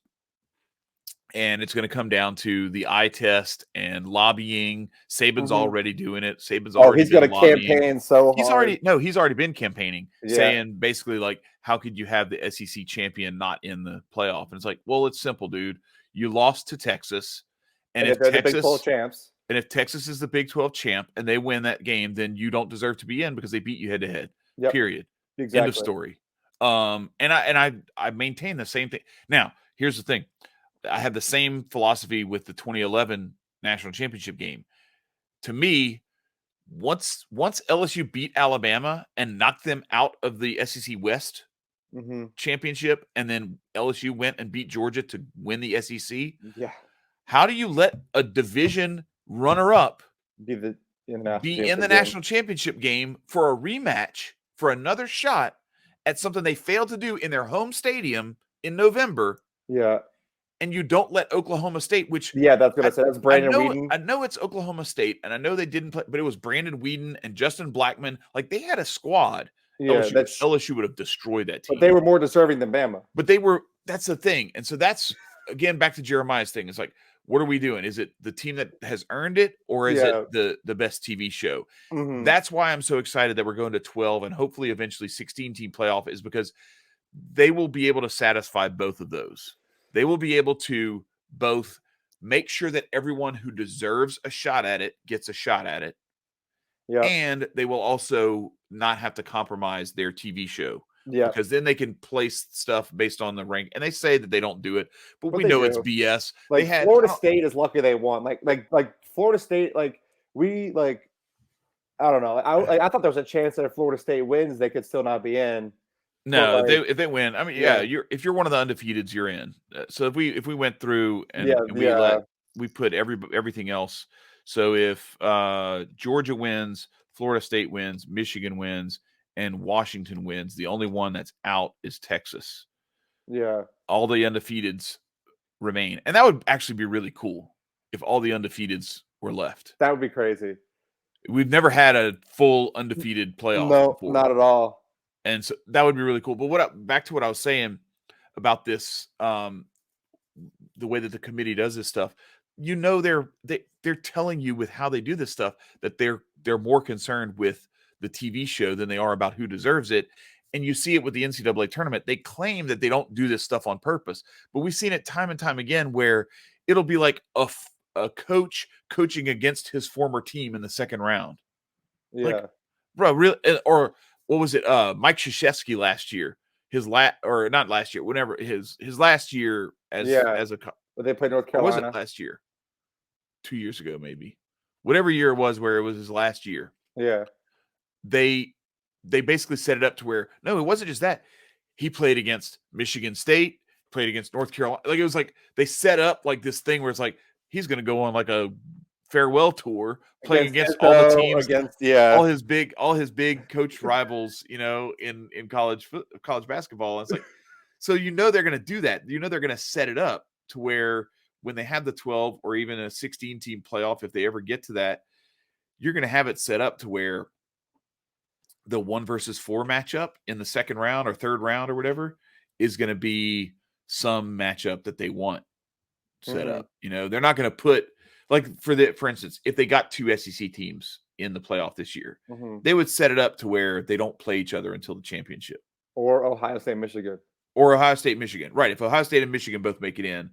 and it's going to come down to the eye test and lobbying. Saban's already doing it. Saban's already he's got a campaign so hard. He's already been campaigning, saying basically like, how could you have the SEC champion not in the playoff? And it's like, well, it's simple, dude. You lost to Texas, and if they're the Big 12 champs, and if Texas is the Big 12 champ and they win that game, then you don't deserve to be in because they beat you head to head. Period. Exactly. End of story. And I maintain the same thing. Now, here's the thing. I have the same philosophy with the 2011 national championship game. To me, once LSU beat Alabama and knocked them out of the SEC West championship, and then LSU went and beat Georgia to win the SEC. Yeah. How do you let a division runner-up be in the national championship game for a rematch, for another shot at something they failed to do in their home stadium in November? Yeah. And you don't let Oklahoma State, which that's gonna say that's Brandon Weeden. I know it's Oklahoma State, and I know they didn't play, but it was Brandon Weeden and Justin Blackman. Like, they had a squad. Yeah, LSU would have destroyed that team. But they were more deserving than Bama. But that's the thing. And so that's, again, back to Jeremiah's thing. It's like, what are we doing? Is it the team that has earned it, or is it the best TV show? That's why I'm so excited that we're going to 12 and hopefully eventually 16-team playoff, is because they will be able to satisfy both of those. They will be able to both make sure that everyone who deserves a shot at it gets a shot at it. Yeah. And they will also not have to compromise their TV show. Yeah. Because then they can place stuff based on the rank. And they say that they don't do it, but we know it's BS. Like, Florida State is lucky they won. Like Florida State, I don't know. I thought there was a chance that if Florida State wins, they could still not be in. No, if they win, I mean, if you're one of the undefeateds, you're in. So if we went through and we put everything else. So if Georgia wins, Florida State wins, Michigan wins, and Washington wins, the only one that's out is Texas. Yeah, all the undefeateds remain, and that would actually be really cool if all the undefeateds were left. That would be crazy. We've never had a full undefeated playoff. No, before. Not at all. And so that would be really cool. But back to what I was saying about this, the way that the committee does this stuff, they're telling you with how they do this stuff that they're more concerned with the TV show than they are about who deserves it. And you see it with the NCAA tournament. They claim that they don't do this stuff on purpose, but we've seen it time and time again where it'll be like a coach coaching against his former team in the second round. Yeah, like, bro, really, or. What was it? Mike Krzyzewski last year, his last year as a. But they played North Carolina. Or was it last year? 2 years ago, maybe. Whatever year it was, where it was his last year. Yeah. They basically set it up to where it wasn't just that. He played against Michigan State, played against North Carolina. Like, it was like they set up like this thing where it's like he's going to go on like a farewell tour playing against all the teams, all his big coach rivals, in college basketball. And it's like, so they're going to do that. They're going to set it up to where when they have the 12 or even a 16-team playoff, if they ever get to that, you're going to have it set up to where the 1 versus 4 matchup in the second round or third round or whatever is going to be some matchup that they want set up. They're not going to put, like, for instance, if they got 2 SEC teams in the playoff this year, they would set it up to where they don't play each other until the championship. Or Ohio State, Michigan. Right. If Ohio State and Michigan both make it in,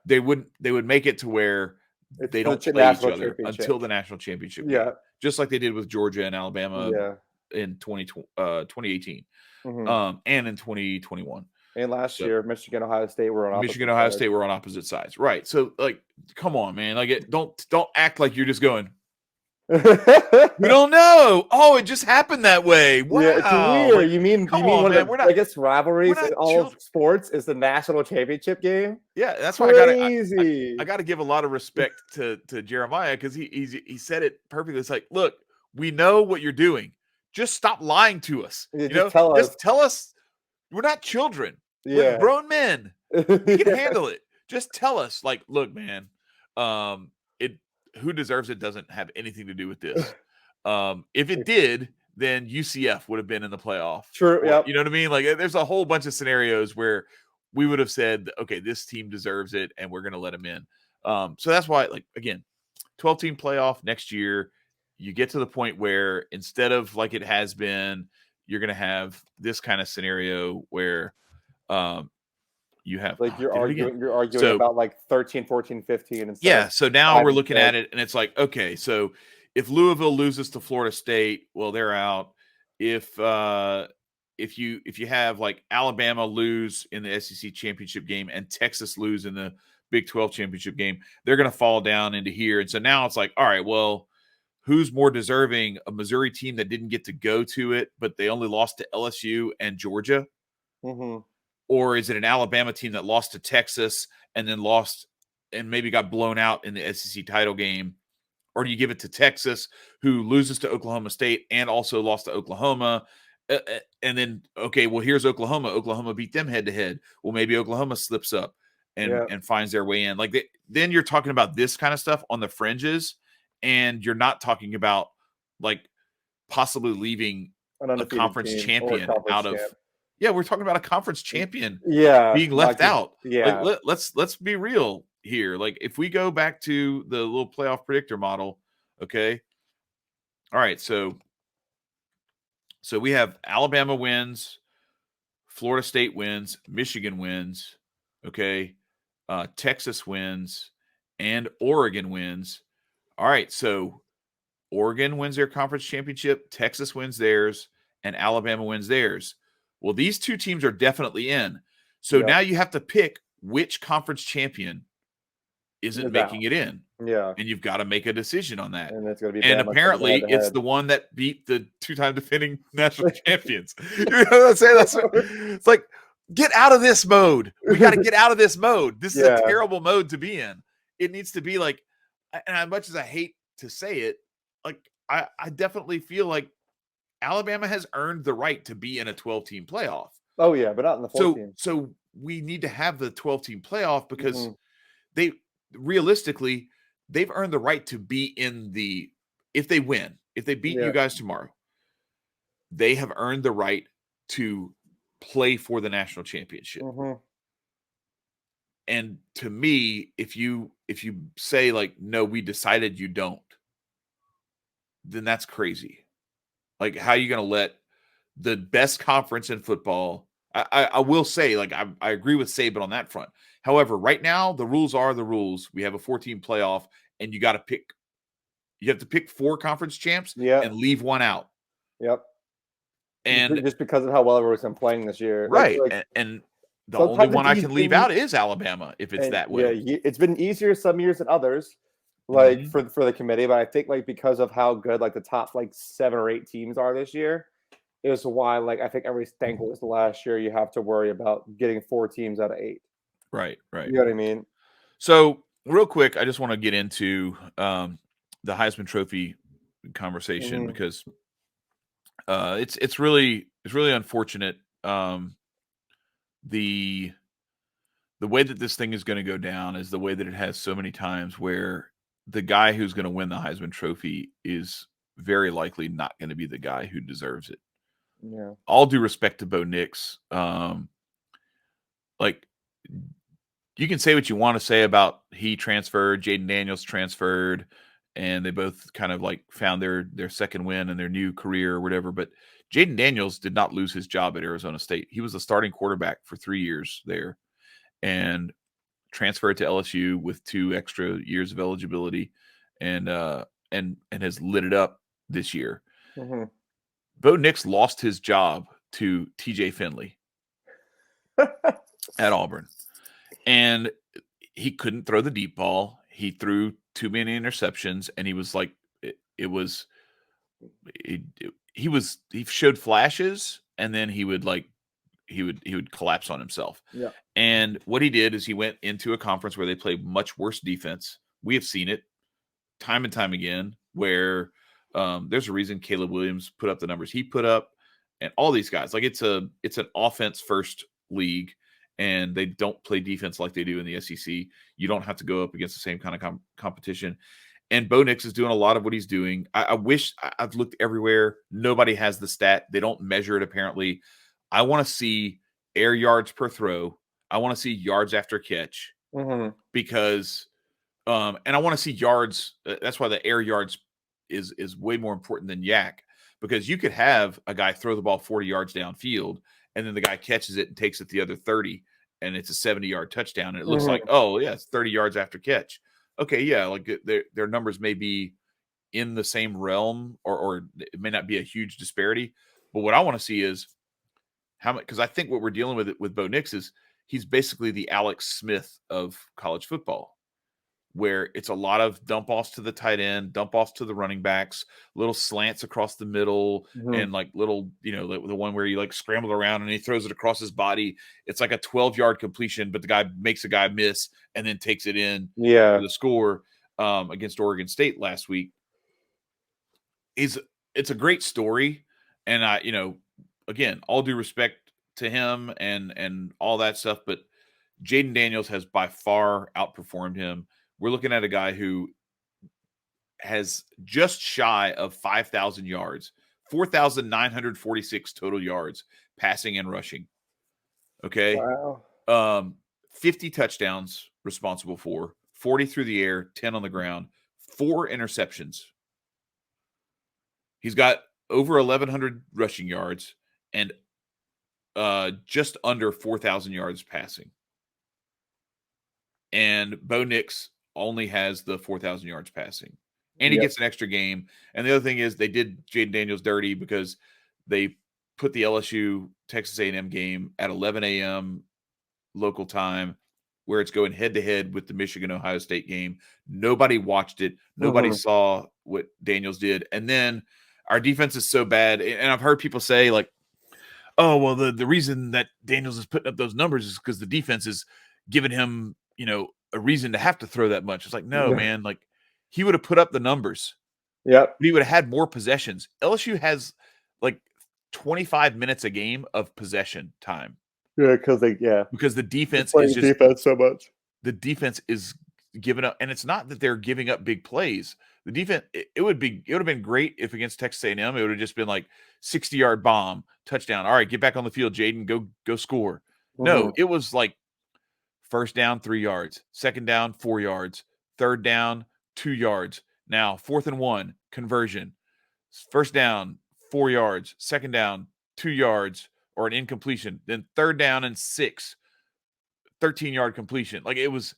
they would make it to where they don't play each other until the national championship game. Just like they did with Georgia and Alabama in 2018 and in 2021. And last year, Michigan, Ohio State were on opposite sides. Right. So, like, come on, man. Like, don't act like you're just going, we don't know. Oh, it just happened that way. Wow. Yeah, it's weird. You mean one of the biggest rivalries in all of sports is the national championship game? Yeah, that's why I got to give a lot of respect to Jeremiah, because he said it perfectly. It's like, look, we know what you're doing. Just stop lying to us. Just tell us. We're not children. We're grown men. We can handle it. Just tell us, like, look, man, who deserves it doesn't have anything to do with this. If it did, then UCF would have been in the playoff. True. Yeah. You know what I mean? Like, there's a whole bunch of scenarios where we would have said, okay, this team deserves it, and we're going to let them in. So that's why, like, again, 12-team playoff next year, you get to the point where instead of like it has been, you're going to have this kind of scenario where you have like you're arguing about like 13, 14, 15 and stuff. So now we're looking at it and it's like, okay, so if Louisville loses to Florida State, well, they're out. If you have like Alabama lose in the SEC championship game and Texas lose in the Big 12 championship game. They're going to fall down into here. And so now it's like, all right, well, who's more deserving? A Missouri team that didn't get to go to it, but they only lost to LSU and Georgia? Mm-hmm. Or is it an Alabama team that lost to Texas and then lost and maybe got blown out in the SEC title game? Or do you give it to Texas, who loses to Oklahoma State and also lost to Oklahoma? And then, okay, well, here's Oklahoma. Oklahoma beat them head to head. Well, maybe Oklahoma slips up and finds their way in. Like then you're talking about this kind of stuff on the fringes, and you're not talking about like possibly leaving a conference champion out of. Yeah, we're talking about a conference champion being left out. Yeah. Like, let's be real here. Like if we go back to the little playoff predictor model, okay. All right, so we have Alabama wins, Florida State wins, Michigan wins, okay, Texas wins, and Oregon wins. All right, so Oregon wins their conference championship, Texas wins theirs, and Alabama wins theirs. Well, these two teams are definitely in. So now you have to pick which conference champion isn't making it in. Yeah. And you've got to make a decision on that. And it's going to be apparently it's the one that beat the two-time defending national champions. You know what I'm saying? It's like, get out of this mode. We got to get out of this mode. This is a terrible mode to be in. It needs to be like, and as much as I hate to say it, like I definitely feel like Alabama has earned the right to be in a 12-team playoff. Oh, yeah, but not in the 14. So we need to have the 12-team playoff because they realistically, they've earned the right to be in the – if they win, if they beat you guys tomorrow, they have earned the right to play for the national championship. And to me, if you say like, no, we decided you don't, then that's crazy. Like, how are you going to let the best conference in football? I will say, like, I agree with Saban on that front. However, right now, the rules are the rules. We have a 14 playoff, and you got to pick. You have to pick 4 conference champs and leave one out. Yep. And just because of how well everyone's been playing this year. Right. And the only one I can leave out is Alabama if it's that way. Yeah, it's been easier some years than others. Like for the committee, but I think like because of how good like the top like 7 or 8 teams are this year, is why like I think everybody's thankful is the last year you have to worry about getting 4 teams out of 8. Right. You know what I mean? So real quick, I just want to get into the Heisman Trophy conversation because it's really unfortunate the way that this thing is going to go down is the way that it has so many times where the guy who's going to win the Heisman Trophy is very likely not going to be the guy who deserves it. Yeah. All due respect to Bo Nix, like you can say what you want to say about he transferred, Jaden Daniels transferred, and they both kind of like found their second win in their new career or whatever. But Jaden Daniels did not lose his job at Arizona State. He was the starting quarterback for 3 years there, and transferred to LSU with 2 extra years of eligibility, and has lit it up this year. Bo Nix lost his job to TJ Finley at Auburn, and he couldn't throw the deep ball. He threw too many interceptions, and he was like, he showed flashes, and then he would collapse on himself. Yeah. And what he did is he went into a conference where they play much worse defense. We have seen it time and time again where there's a reason Caleb Williams put up the numbers he put up, and all these guys. Like it's an offense first league, and they don't play defense like they do in the SEC. You don't have to go up against the same kind of competition. And Bo Nix is doing a lot of what he's doing. I wish I've looked everywhere. Nobody has the stat. They don't measure it apparently. I want to see air yards per throw. I want to see yards after catch because, and I want to see yards. That's why the air yards is way more important than yak, because you could have a guy throw the ball 40 yards downfield, and then the guy catches it and takes it the other 30, and it's a 70-yard touchdown, and it looks like, oh yeah, it's 30 yards after catch. Okay, yeah, like their numbers may be in the same realm, or it may not be a huge disparity. But what I want to see is how much, because I think what we're dealing with Bo Nix is he's basically the Alex Smith of college football, where it's a lot of dump offs to the tight end, dump offs to the running backs, little slants across the middle, and like little, the one where you like scramble around and he throws it across his body. It's like a 12-yard completion, but the guy makes a guy miss and then takes it in for the score against Oregon State last week. It's a great story. And again, all due respect to him and all that stuff, but Jaden Daniels has by far outperformed him. We're looking at a guy who has just shy of 5,000 yards, 4,946 total yards, passing and rushing. Okay. Wow. 50 touchdowns responsible for, 40 through the air, 10 on the ground, 4 interceptions. He's got over 1,100 rushing yards and just under 4,000 yards passing. And Bo Nix only has the 4,000 yards passing. And he gets an extra game. And the other thing is they did Jaden Daniels dirty because they put the LSU Texas A&M game at 11 a.m. local time, where it's going head-to-head with the Michigan-Ohio State game. Nobody watched it. Nobody saw what Daniels did. And then our defense is so bad. And I've heard people say, like, oh, well, the reason that Daniels is putting up those numbers is because the defense is giving him, a reason to have to throw that much. It's like, no, man, like he would have put up the numbers. Yep. He would have had more possessions. LSU has like 25 minutes a game of possession time. Yeah, because the defense is just defense so much. The defense is giving up, and it's not that they're giving up big plays. The defense, it would have been great if against Texas A&M it would have just been like 60-yard bomb, touchdown. All right, get back on the field, Jaden, go score. No, it was like first down 3 yards, second down 4 yards, third down 2 yards. Now 4th and 1 conversion, first down 4 yards, second down 2 yards or an incompletion, then third down and 6, 13-yard completion. Like it was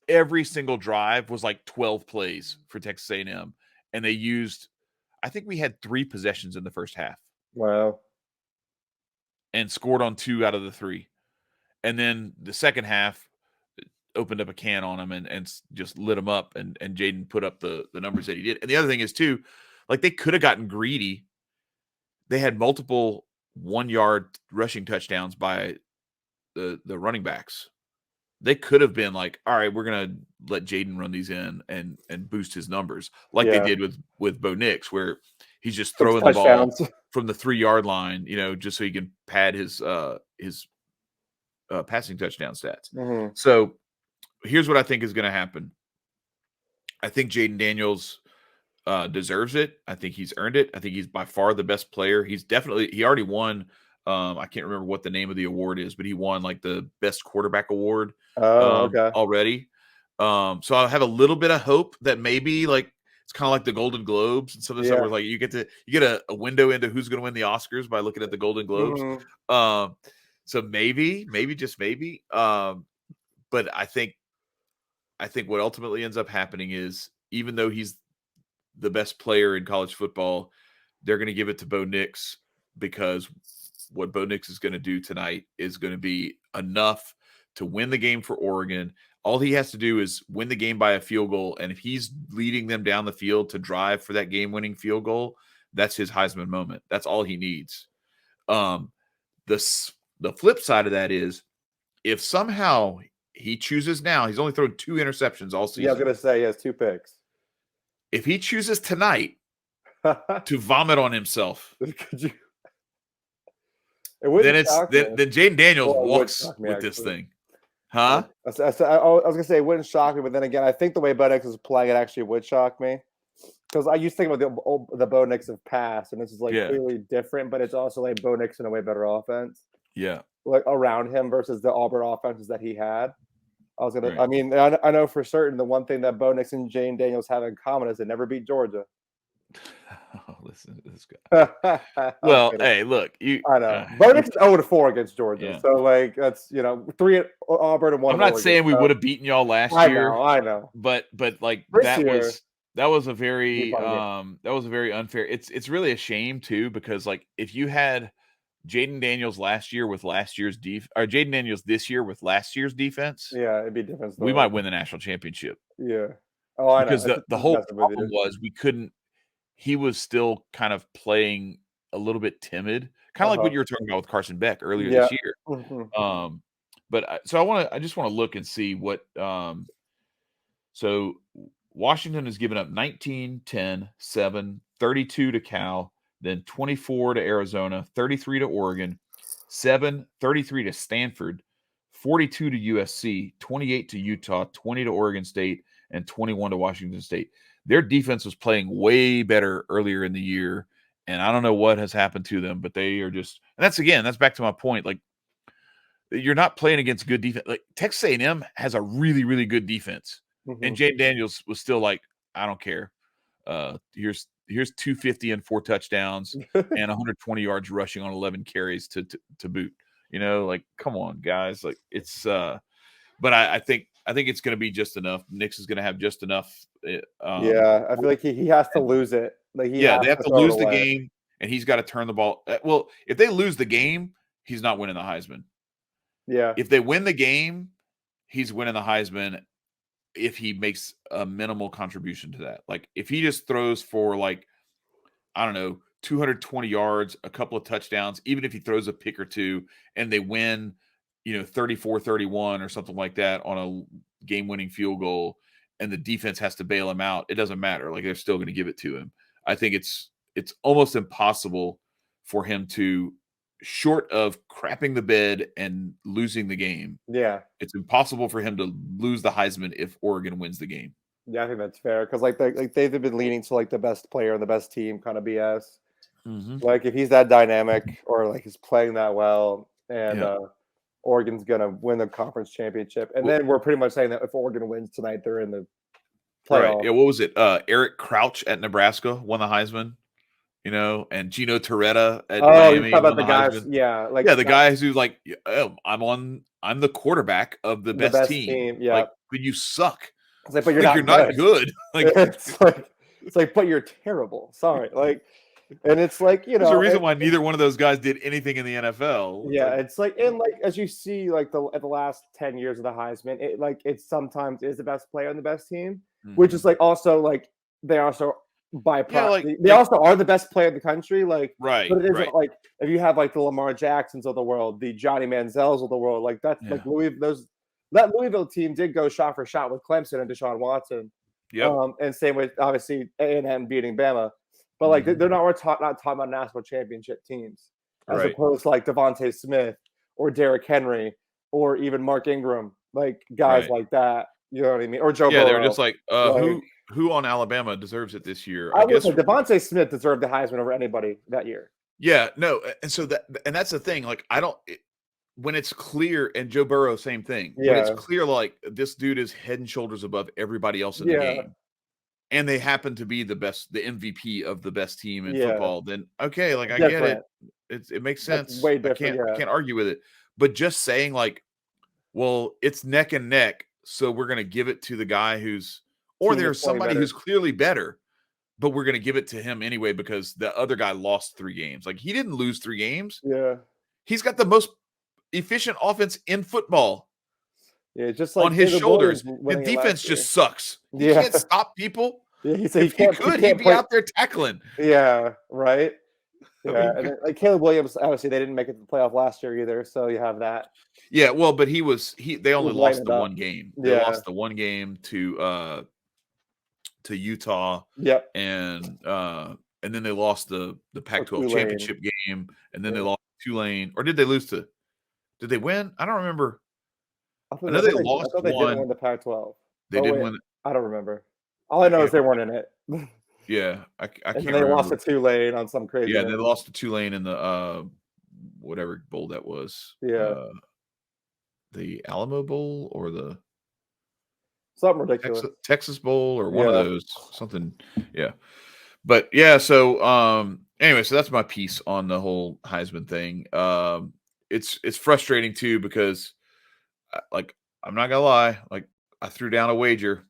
every single drive was like 12 plays for Texas A&M, and they used, I think we had 3 possessions in the first half. Wow. And scored on 2 out of the 3. And then the second half opened up a can on him and just lit him up, and Jaden put up the numbers that he did. And the other thing is too, like they could have gotten greedy. They had multiple 1-yard rushing touchdowns by the running backs. They could have been like, all right, we're gonna let Jaden run these in and boost his numbers, like they did with Bo Nix, where he's just throwing the ball from the 3-yard line, just so he can pad his passing touchdown stats. So here's what I think is going to happen. I think Jaden Daniels deserves it. I think he's earned it. I think he's by far the best player. He already won. I can't remember what the name of the award is, but he won like the best quarterback award already. So I have a little bit of hope that maybe like it's kind of like the Golden Globes and some of the stuff where like you get a window into who's going to win the Oscars by looking at the Golden Globes. So maybe just maybe. But I think what ultimately ends up happening is, even though he's the best player in college football, they're going to give it to Bo Nix, because what Bo Nix is going to do tonight is going to be enough to win the game for Oregon. All he has to do is win the game by a field goal, and if he's leading them down the field to drive for that game-winning field goal, that's his Heisman moment. That's all he needs. The flip side of that is, if somehow he chooses now, he's only thrown 2 interceptions all season. Yeah, I was going to say he has 2 picks. If he chooses tonight to vomit on himself, Could you? Then Jaden Daniels walks with this thing. Huh? I was going to say it wouldn't shock me, but then again, I think the way Bo Nix is playing, it actually would shock me. Because I used to think about the Bo Nix of past, and this is like clearly different, but it's also like Bo Nix in a way better offense. Yeah. Like around him versus the Auburn offenses that he had. I mean, I know for certain the one thing that Bo Nix and Jaden Daniels have in common is they never beat Georgia. Oh, listen to this guy. Well, hey, look, I know. Bo Nix is 0-4 against Georgia, so like that's 3 at Auburn and 1. I'm not saying we would have beaten y'all last year. I know. But like that was a very unfair. It's really a shame too, because like if you had Jaden Daniels last year with last year's or Jaden Daniels this year with last year's defense, Yeah, it'd be a different we story. might win the national championship. Yeah. Oh, I know. Because the It's whole messing with problem you. was he was still kind of playing a little bit timid, kinda like what you were talking about with Carson Beck earlier Yeah. this year. Mhm. But I just wanna look and see what, so Washington has given up 19, 10, 7, 32 to Cal, then 24 to Arizona, 33 to Oregon, 7, 33 to Stanford, 42 to USC, 28 to Utah, 20 to Oregon State, and 21 to Washington State. Their defense was playing way better earlier in the year, and I don't know what has happened to them, but they are just, and that's back to my point. Like, you're not playing against good defense. Like Texas A&M has a really, really good defense, and Mhm. Jaden Daniels was still like, I don't care. Here's 250 and 4 touchdowns and 120 yards rushing on 11 carries to boot. Like, come on, guys. Like, it's but I think it's going to be just enough. Nix is going to have just enough. Yeah, I feel like he has to lose it. Like, he Yeah, has they have to to throw it lose the away. game, and he's got to turn the ball. Well, if they lose the game, he's not winning the Heisman. Yeah. If they win the game, he's winning the Heisman if he makes a minimal contribution to that. Like, if he just throws for, like, I don't know, 220 yards, a couple of touchdowns, even if he throws a pick or two and they win, 34-31 or something like that on a game-winning field goal, and the defense has to bail him out, it doesn't matter. Like, they're still going to give it to him. I think it's almost impossible for him to, short of crapping the bed and losing the game, Yeah. it's impossible for him to lose the Heisman if Oregon wins the game. Yeah, I think that's fair because they've been leaning to like the best player and the best team kind of BS. Mhm. Like, if he's that dynamic or like he's playing that well, and Yeah. Oregon's gonna win the conference championship, and Well, then we're pretty much saying that if Oregon wins tonight, they're in the right. playoff. Yeah, what was it? Eric Crouch at Nebraska won the Heisman, and Gino Torretta at Oh, you Miami talk about won the the guys, Heisman. yeah, like Yeah, the that, guys who's like, "Yeah, oh, I'm the quarterback of the the best best team." team, yeah. Like, but you suck. It's like, but you're Like, you're not not good. good. Like, It's like, but you're terrible. Sorry, like, and it's like, there's a reason why neither one of those guys did anything in the NFL. It's yeah, like, it's like, and like as you see, like the last 10 years of the Heisman, it sometimes is the best player on the best team, which mhm. is like also like they also by Yeah, proxy they also are the best player in the country. Like, right, but it isn't right. like if you have like the Lamar Jacksons of the world, the Johnny Manziels of the world, like that's like Yeah. that Louisville team did go shot for shot with Clemson and Deshaun Watson, Yep. and same with obviously A&M beating Bama, but like Mhm. they're not not talking about national championship teams as Right. opposed to like Devontae Smith or Derrick Henry or even Mark Ingram, like guys Right. like that. You know what I mean? Or Joe Yeah, they were Burrow. just like, Like, who on Alabama deserves it this year? I I would say guess. Devontae Smith deserved the Heisman over anybody that year. Yeah, no, and so that's the thing. Like, I don't when it's clear, and Joe Burrow, same thing. When it's Yeah. clear, like, this dude is head and shoulders above everybody else in the Yeah. game, and they happen to be the MVP of the best team in Yeah. football, then okay, like, I get it. Different. It makes That's sense. way I different. can't I Yeah. can't argue with it. But just saying, like, well, it's neck and neck, so we're gonna give it to the guy or Team is there's playing somebody better. who's clearly better, but we're gonna give it to him anyway because the other guy lost 3 games. Like, he didn't lose 3 games. Yeah. He's got the most efficient offense in football Yeah. Just on like his Caleb Williams shoulders. His winning it last defense year. just sucks. He Yeah. can't stop people. Yeah. He said If he he could, he'd can't be play. out there tackling. Yeah. Right. I Yeah. mean, And then, like Caleb Williams, obviously they didn't make it to the playoff last year either. So you have that. yeah, well, but they He only was lighting lost it the up. one game. They Yeah. lost the one game to Utah, Yep. and then they lost the Or Pac-12 Tulane. championship game, and then they Yeah. lost to Tulane. Or did they lose to? Did they win? I don't remember. I I thought, know I they thought they, I lost thought they didn't one. win the Pac-12. They Oh didn't wait, win. I don't remember. All I I know is can't. they weren't in it. Yeah, I And then can't they lost remember. to Tulane on some Yeah, they craziness. lost to Tulane in the whatever bowl that was. Yeah, The Alamo Bowl or the something ridiculous. Texas Bowl or one of Yeah, those. Something. Yeah. But yeah, so anyway, so that's my piece on the whole Heisman thing. It's frustrating too because like, I'm not gonna lie, like, I threw down a wager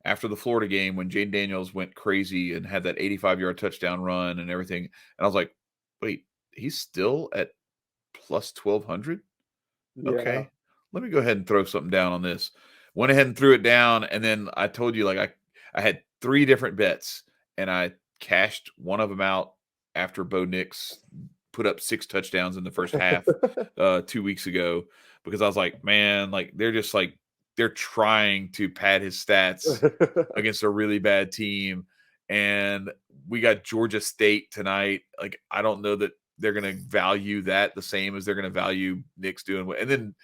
after the Florida game when Jaden Daniels went crazy and had that 85-yard touchdown run and everything. And I was like, wait, he's still at plus 1,200. Yeah. Okay, let me go ahead and throw something down on this. Went ahead and threw it down, and then I told you, like, I had 3 different bets, and I cashed one of them out after Bo Nix put up 6 touchdowns in the first half 2 weeks ago, because I was like, man, like, they're trying to pad his stats against a really bad team. And we got Georgia State tonight. Like, I don't know that they're going to value that the same as they're going to value Nick's doing. And then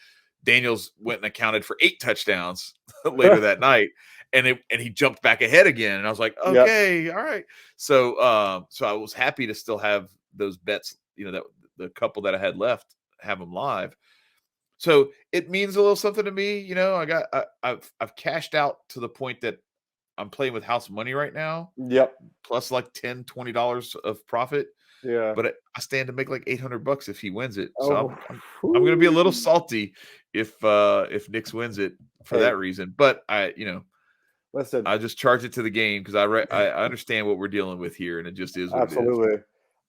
Daniels went and accounted for 8 touchdowns later that night, and he jumped back ahead again. And I was like, okay, all right. So so I was happy to still have those bets, that the couple that I had left, have them live. So it means a little something to me. I've cashed out to the point that I'm playing with house money right now. Yep. Plus like $10, $20 of profit. Yeah. But I stand to make like $800 if he wins it. Oh. So I'm going to be a little salty if Nix wins it for that reason. But listen, I just charge it to the game because I understand what we're dealing with here, and it just is what absolutely. it is.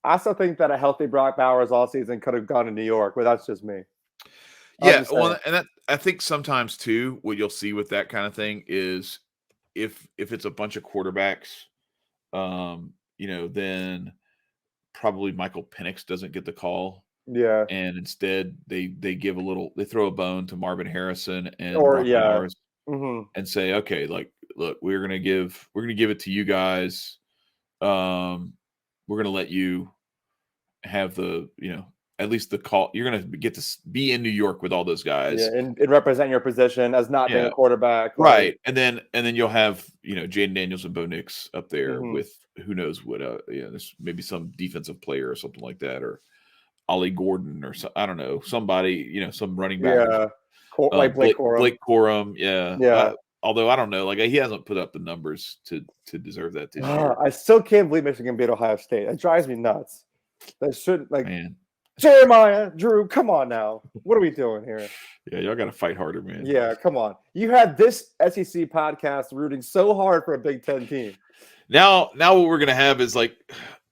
I still think that a healthy Brock Bowers all season could have gone to New York, but that's just me. Yeah, well, and I think sometimes too, what you'll see with that kind of thing is if it's a bunch of quarterbacks, then probably Michael Penix doesn't get the call. Yeah. And instead they throw a bone to Marvin Harrison and Or Brock Bowers and say, okay, like, look, we're gonna give it to you guys. We're gonna let you have the, at least the call. You're gonna get to be in New York with all those guys. Yeah, and represent your position as not being a quarterback. Right. And then you'll have, Jaden Daniels and Bo Nix up there with who knows what, there's maybe some defensive player or something like that, or Ollie Gordon or I don't know, somebody, some running back. Yeah. Like Blake Corum. Blake Corum. Yeah. Yeah. Although I don't know, like, he hasn't put up the numbers to deserve that this year. I still can't believe Michigan beat Ohio State. It drives me nuts. They shouldn't, like, man. Jeremiah, Drew, come on now. What are we doing here? Yeah, y'all got to fight harder, man. Yeah, come on. You had this SEC podcast rooting so hard for a Big Ten team. Now what we're going to have is, like,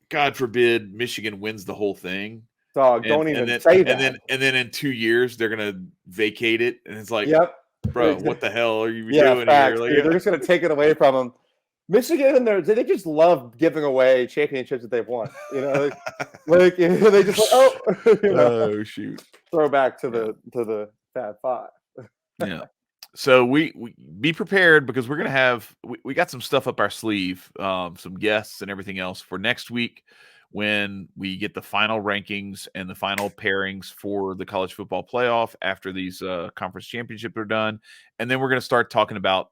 God forbid Michigan wins the whole thing. Dog, don't even say that. And then in 2 years, they're going to vacate it. And it's like, yep, bro, what the hell are you doing facts, here? Like, dude, they're just going to take it away from them. Michigan, they just love giving away championships that they've won. Like they just oh shoot, throw back to the Fab Five. Yeah. So we be prepared, because we're gonna have we got some stuff up our sleeve, some guests and everything else for next week when we get the final rankings and the final pairings for the college football playoff after these conference championships are done, and then we're gonna start talking about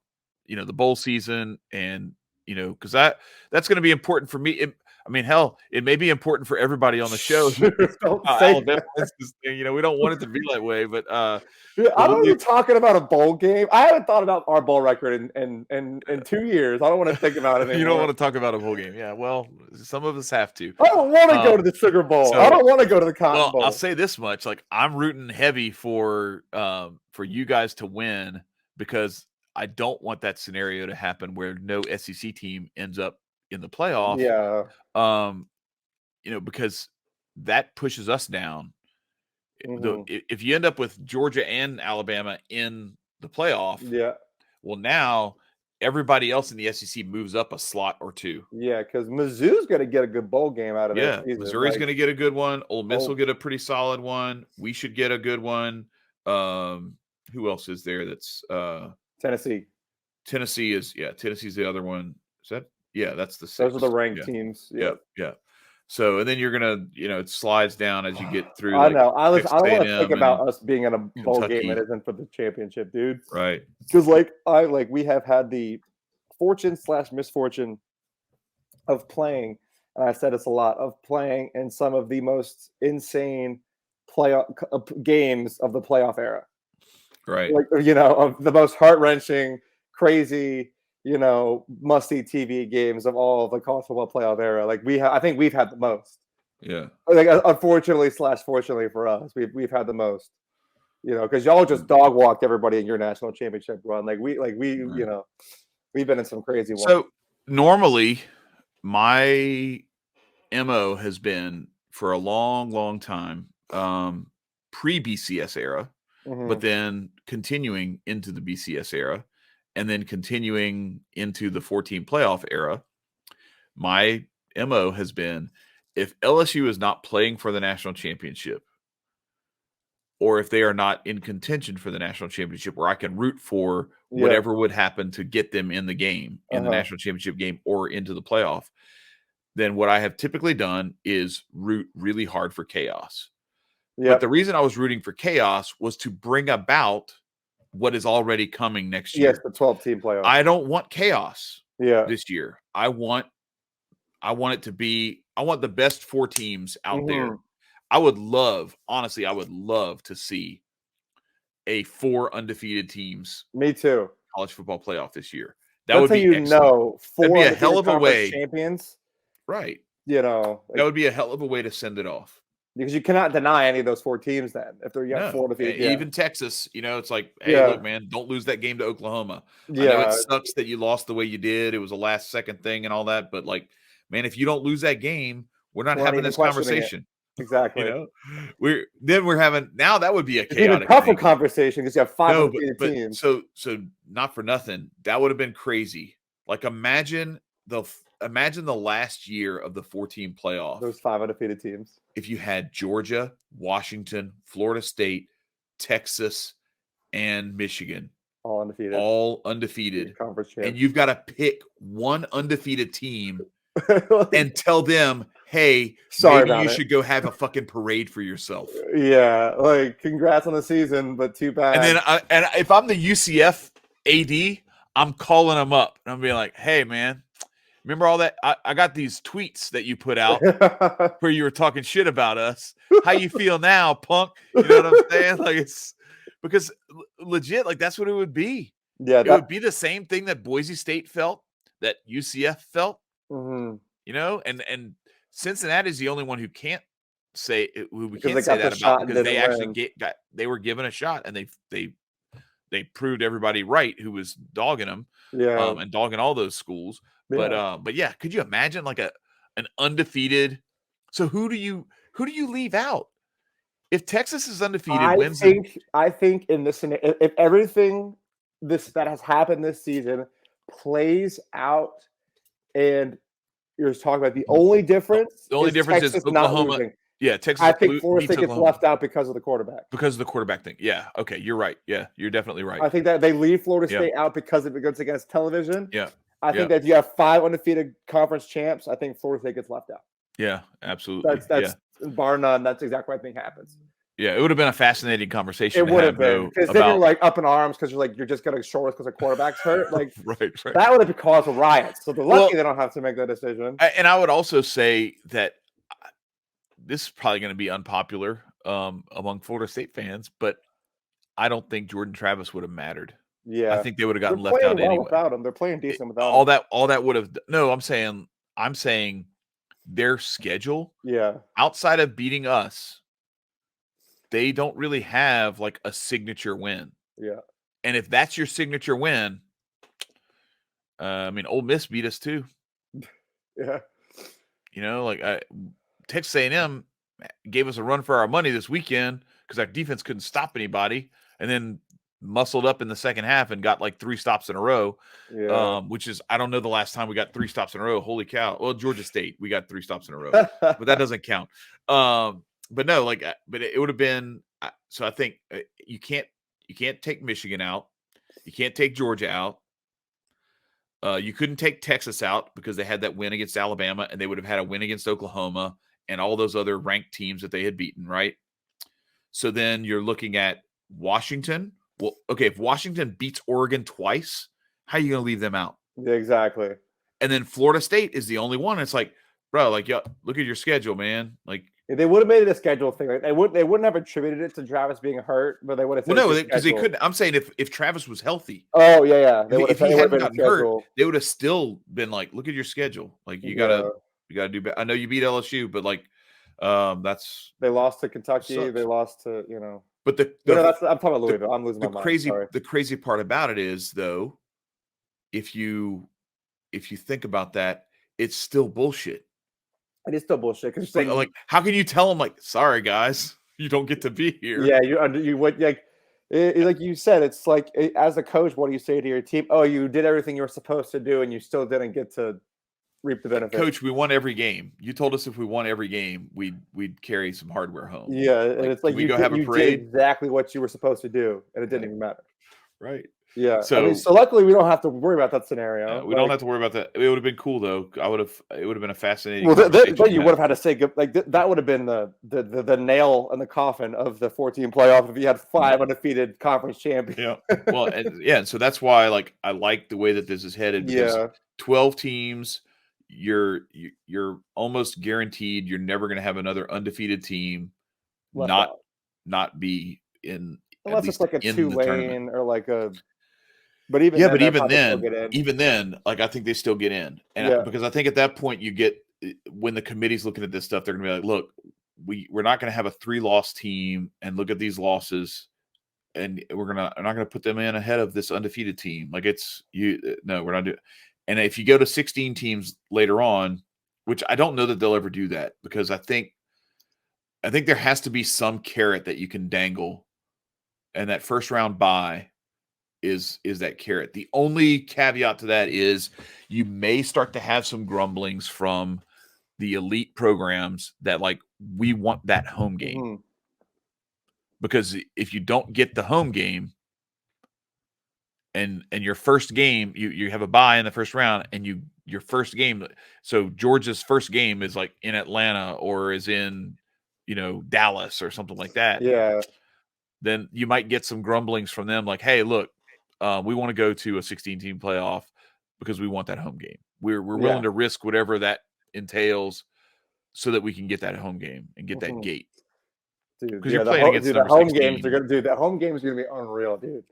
the bowl season, and because that's going to be important for me. Hell, it may be important for everybody on the show. We don't want it to be that way, but I don't want you talking about a bowl game. I haven't thought about our bowl record in 2 years. I don't want to think about it anymore. You don't want to talk about a bowl game. Yeah, well, some of us have to. I don't want to go to the Sugar Bowl. I don't want to go to the Cotton Bowl. I'll say this much: like, I'm rooting heavy for you guys to win, because I don't want that scenario to happen where no SEC team ends up in the playoff. Yeah. Because that pushes us down. If you end up with Georgia and Alabama in the playoff, yeah. Well, now everybody else in the SEC moves up a slot or two. Yeah, because Mizzou's going to get a good bowl game out of it. Yeah, Missouri's going to get a good one. Ole Miss will get a pretty solid one. We should get a good one. Who else is there? That's Tennessee. Tennessee's the other one. Is that? Yeah, that's the 6th. Those are the ranked teams. Yeah. So, and then you're gonna, it slides down as you get through. I know. I don't want to think about us being in a bowl game that isn't for the championship, dude. Right. Because we have had the fortune/misfortune of playing, and I said it's a lot, of playing in some of the most insane playoff games of the playoff era. Right. Of the most heart-wrenching, crazy, must-see TV games of all of the college football playoff era. I think we've had the most. Yeah. Unfortunately/fortunately for us, we've had the most. Because y'all just dog walked everybody in your national championship run. We've been in some crazy ones. So normally, my MO has been for a long, long time. pre-BCS era, but then continuing into the BCS era, and then continuing into the 14 playoff era. My MO has been, if LSU is not playing for the national championship, or if they are not in contention for the national championship, where I can root for whatever would happen to get them in the game, in the national championship game, or into the playoff, then what I have typically done is root really hard for chaos. But the reason I was rooting for chaos was to bring about what is already coming next year. Yes, the 12-team playoff. I don't want chaos this year. I want it to be, I want the best 4 teams out there. I would love, honestly, I would love to see a 4 undefeated teams. Me too. College football playoff this year. That would be excellent. 4 That'd be a hell of a way. Champions. Right. That would be a hell of a way to send it off. Because you cannot deny any of those 4 teams then. If they're 4 defeated. Even Texas, it's like, hey, look, man, don't lose that game to Oklahoma. I know it sucks that you lost the way you did. It was a last-second thing and all that. But, like, man, if you don't lose that game, we're not having this conversation. Exactly. We're having, now that would be a chaotic, even tougher conversation because you have 5 undefeated teams. So not for nothing, that would have been crazy. Like, imagine the last year of the 14 playoff. Those 5 undefeated teams. If you had Georgia, Washington, Florida State, Texas, and Michigan, all undefeated, conference champs, and you've got to pick one undefeated team and tell them, hey, maybe you should go have a fucking parade for yourself. Yeah, like, congrats on the season, but too bad. And then, and if I'm the UCF AD, I'm calling them up and I'm being like, hey, man, remember all that? I got these tweets that you put out where you were talking shit about us. How you feel now, punk? You know what I'm saying? Like, it's because legit, like, that's what it would be. Yeah, it would be the same thing that Boise State felt, that UCF felt. And Cincinnati is the only one who can't say it, who we can't say that about, because they actually they were given a shot and they proved everybody right who was dogging them, and dogging all those schools. But yeah, could you imagine like an undefeated? So who do you leave out? If Texas is undefeated, I think in this scenario, if everything that has happened this season plays out, and you're talking about the only difference, is Texas Oklahoma. Yeah, Texas. I think Florida State gets left out because of the quarterback. Because of the quarterback thing. Yeah. Okay, you're right. Yeah, you're definitely right. I think that they leave Florida State out because it goes against television. Yeah. I think that if you have 5 undefeated conference champs, I think Florida State gets left out. Yeah, absolutely. That's bar none. That's exactly what I think happens. Yeah, it would have been a fascinating conversation. It would have been, because then you're like up in arms because you're just going to short us because the quarterback's hurt. Like, right. That would have caused a riot. So they're lucky they don't have to make that decision. And I would also say that this is probably going to be unpopular among Florida State fans, but I don't think Jordan Travis would have mattered. Yeah, I think they would have gotten left out anyway. Without him, they're playing decent without him. All that would have. No, I'm saying their schedule. Yeah, outside of beating us, they don't really have like a signature win. Yeah, and if that's your signature win, I mean, Ole Miss beat us too. Yeah, like Texas A&M gave us a run for our money this weekend because our defense couldn't stop anybody, and then muscled up in the second half and got like 3 stops in a row. Yeah. Which is, I don't know the last time we got 3 stops in a row. Holy cow. Well, Georgia State, we got 3 stops in a row, but that doesn't count. But no, but it would have been, so I think you can't take Michigan out. You can't take Georgia out. You couldn't take Texas out because they had that win against Alabama, and they would have had a win against Oklahoma and all those other ranked teams that they had beaten, right? So then you're looking at Washington. Well, okay, if Washington beats Oregon twice, how are you going to leave them out? Yeah, exactly. And then Florida State is the only one. It's like, bro, like, look at your schedule, man. Like, they would have made it a schedule thing. Like, they wouldn't have attributed it to Travis being hurt, but they would have. Well, no, because they couldn't. I'm saying if Travis was healthy. Oh yeah. If he hadn't gotten hurt, they would have still been like, look at your schedule. Like, you gotta do better. I know you beat LSU, but like, that's, they lost to Kentucky. Sucks. They lost to But I'm talking about Louisville. I'm losing my mind. The crazy part about it is, though, if you think about that, it's still bullshit. It is still bullshit because like, how can you tell them, like, sorry guys, You don't get to be here. Yeah, you would like like you said, it's like as a coach, what do you say to your team? Oh, you did everything you were supposed to do, and you still didn't get to reap the benefits. Coach, we won every game. You told us if we won every game, we'd carry some hardware home. Yeah, and Like, it's can like we go have a you did parade? exactly what you were supposed to do, and it didn't even matter. Right. Yeah, I mean, So so luckily we don't have to worry about that scenario. we don't have to worry about that. It would have been cool though. It would have been a fascinating Well, conversation. then you would have had to say like that would have been the nail in the coffin of the 14 playoff if you had 5 undefeated conference champions. Yeah. Well, and so that's why I like the way that this is headed, because 12 teams, you're almost guaranteed you're never going to have another undefeated team left not out. not be in, Unless it's like a in the tournament. Tulane or like a. But even Yeah, then, but even then, like I think they still get in, and because I think at that point you get, when the committee's looking at this stuff, they're going to be like, look, we're not going to have a 3-loss team, and look at these losses, and we're not going to put them in ahead of this undefeated team. Like no, we're not doing. And if you go to 16 teams later on, which I don't know that they'll ever do that, because I think there has to be some carrot that you can dangle, and that first round bye is that carrot. The only caveat to that is you may start to have some grumblings from the elite programs that, like, we want that home game. Mm-hmm. Because if you don't get the home game, and your first game, you have a bye in the first round, and your first game, so Georgia's first game is like in Atlanta or is in, Dallas or something like that. Yeah. Then you might get some grumblings from them, like, hey, look, we want to go to a 16-team playoff because we want that home game. We're willing to risk whatever that entails so that we can get that home game and get that gate. Dude, because you're playing against the home games are gonna do that. Home games are gonna be unreal, dude.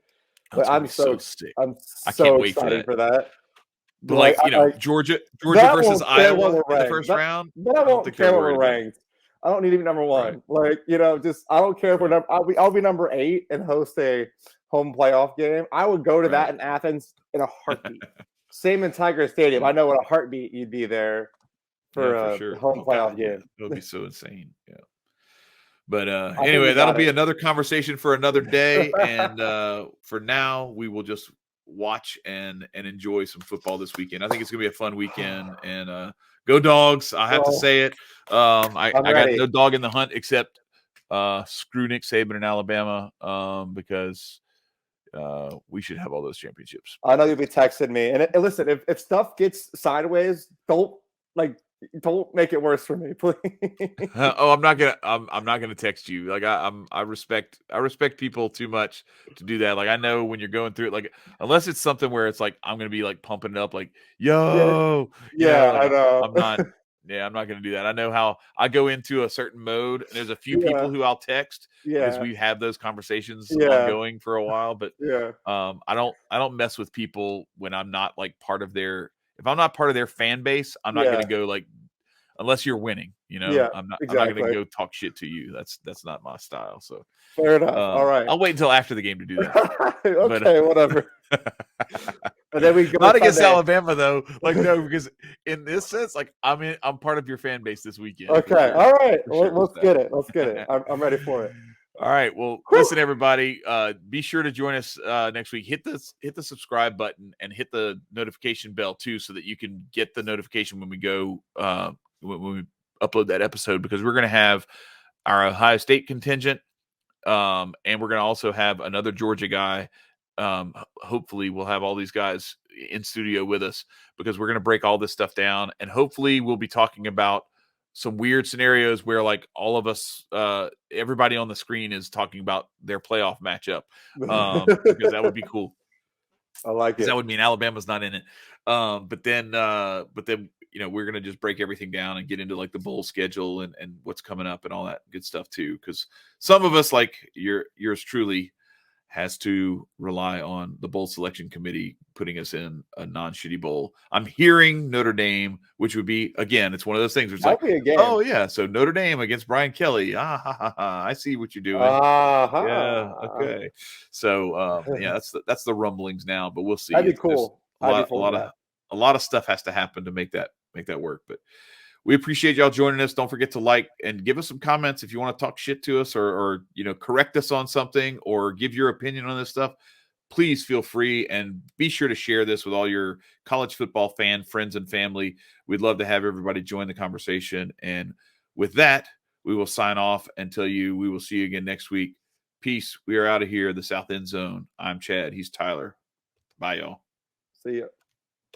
But I'm so sick. I'm I so can't wait excited for that. But like, Georgia versus Iowa in the first round. But I won't care what we're ranked. I don't need to be number one. Right. Like, just I don't care if we're number. I'll be number 8 and host a home playoff game. I would go to that in Athens in a heartbeat. Same in Tiger Stadium. I know what a heartbeat you'd be there for a home playoff game. It would be so insane. Yeah. But anyway, that'll be another conversation for another day. And for now, we will just watch and enjoy some football this weekend. I think it's gonna be a fun weekend. And go Dogs! I have to say it. I got no dog in the hunt except screw Nick Saban in Alabama, because we should have all those championships. I know you'll be texting me. And listen, if stuff gets sideways, don't make it worse for me, please. I'm not gonna text you. Like I respect people too much to do that. Like, I know when you're going through it, like, unless it's something where it's like I'm gonna be like pumping it up, like, yo, I know. I'm not. Yeah, I'm not gonna do that. I know how I go into a certain mode, and there's a few people who I'll text because we have those conversations ongoing for a while. But I don't mess with people when I'm not like part of their. If I'm not part of their fan base, I'm not going to go like, unless you're winning, I'm not going to go talk shit to you. That's not my style. So fair enough. All right. I'll wait until after the game to do that. Okay, whatever. And then we go not against Alabama though. Like, no, because in this sense, like, I'm part of your fan base this weekend. Okay. All right. Let's get it. Let's get it. I'm ready for it. All right. Well, listen, everybody. Be sure to join us next week. Hit the subscribe button and hit the notification bell too, so that you can get the notification when we go when we upload that episode. Because we're going to have our Ohio State contingent, and we're going to also have another Georgia guy. Hopefully, we'll have all these guys in studio with us, because we're going to break all this stuff down, and hopefully, we'll be talking about some weird scenarios where, like, all of us, everybody on the screen is talking about their playoff matchup, because that would be cool. I like it. That would mean Alabama's not in it. But then we're gonna just break everything down and get into like the bowl schedule and what's coming up and all that good stuff too. Because some of us, like yours truly, has to rely on the bowl selection committee putting us in a non-shitty bowl. I'm hearing Notre Dame, which would be, again, it's one of those things where it's like, oh yeah, so Notre Dame against Brian Kelly. I see what you're doing. Yeah, okay. So that's the rumblings now, but we'll see. That'd be cool. A lot of stuff has to happen to make that work. But we appreciate y'all joining us. Don't forget to like and give us some comments if you want to talk shit to us or correct us on something or give your opinion on this stuff. Please feel free and be sure to share this with all your college football fan friends and family. We'd love to have everybody join the conversation. And with that, we will sign off and tell you we will see you again next week. Peace. We are out of here. The South Endzone. I'm Chad. He's Tyler. Bye, y'all. See ya.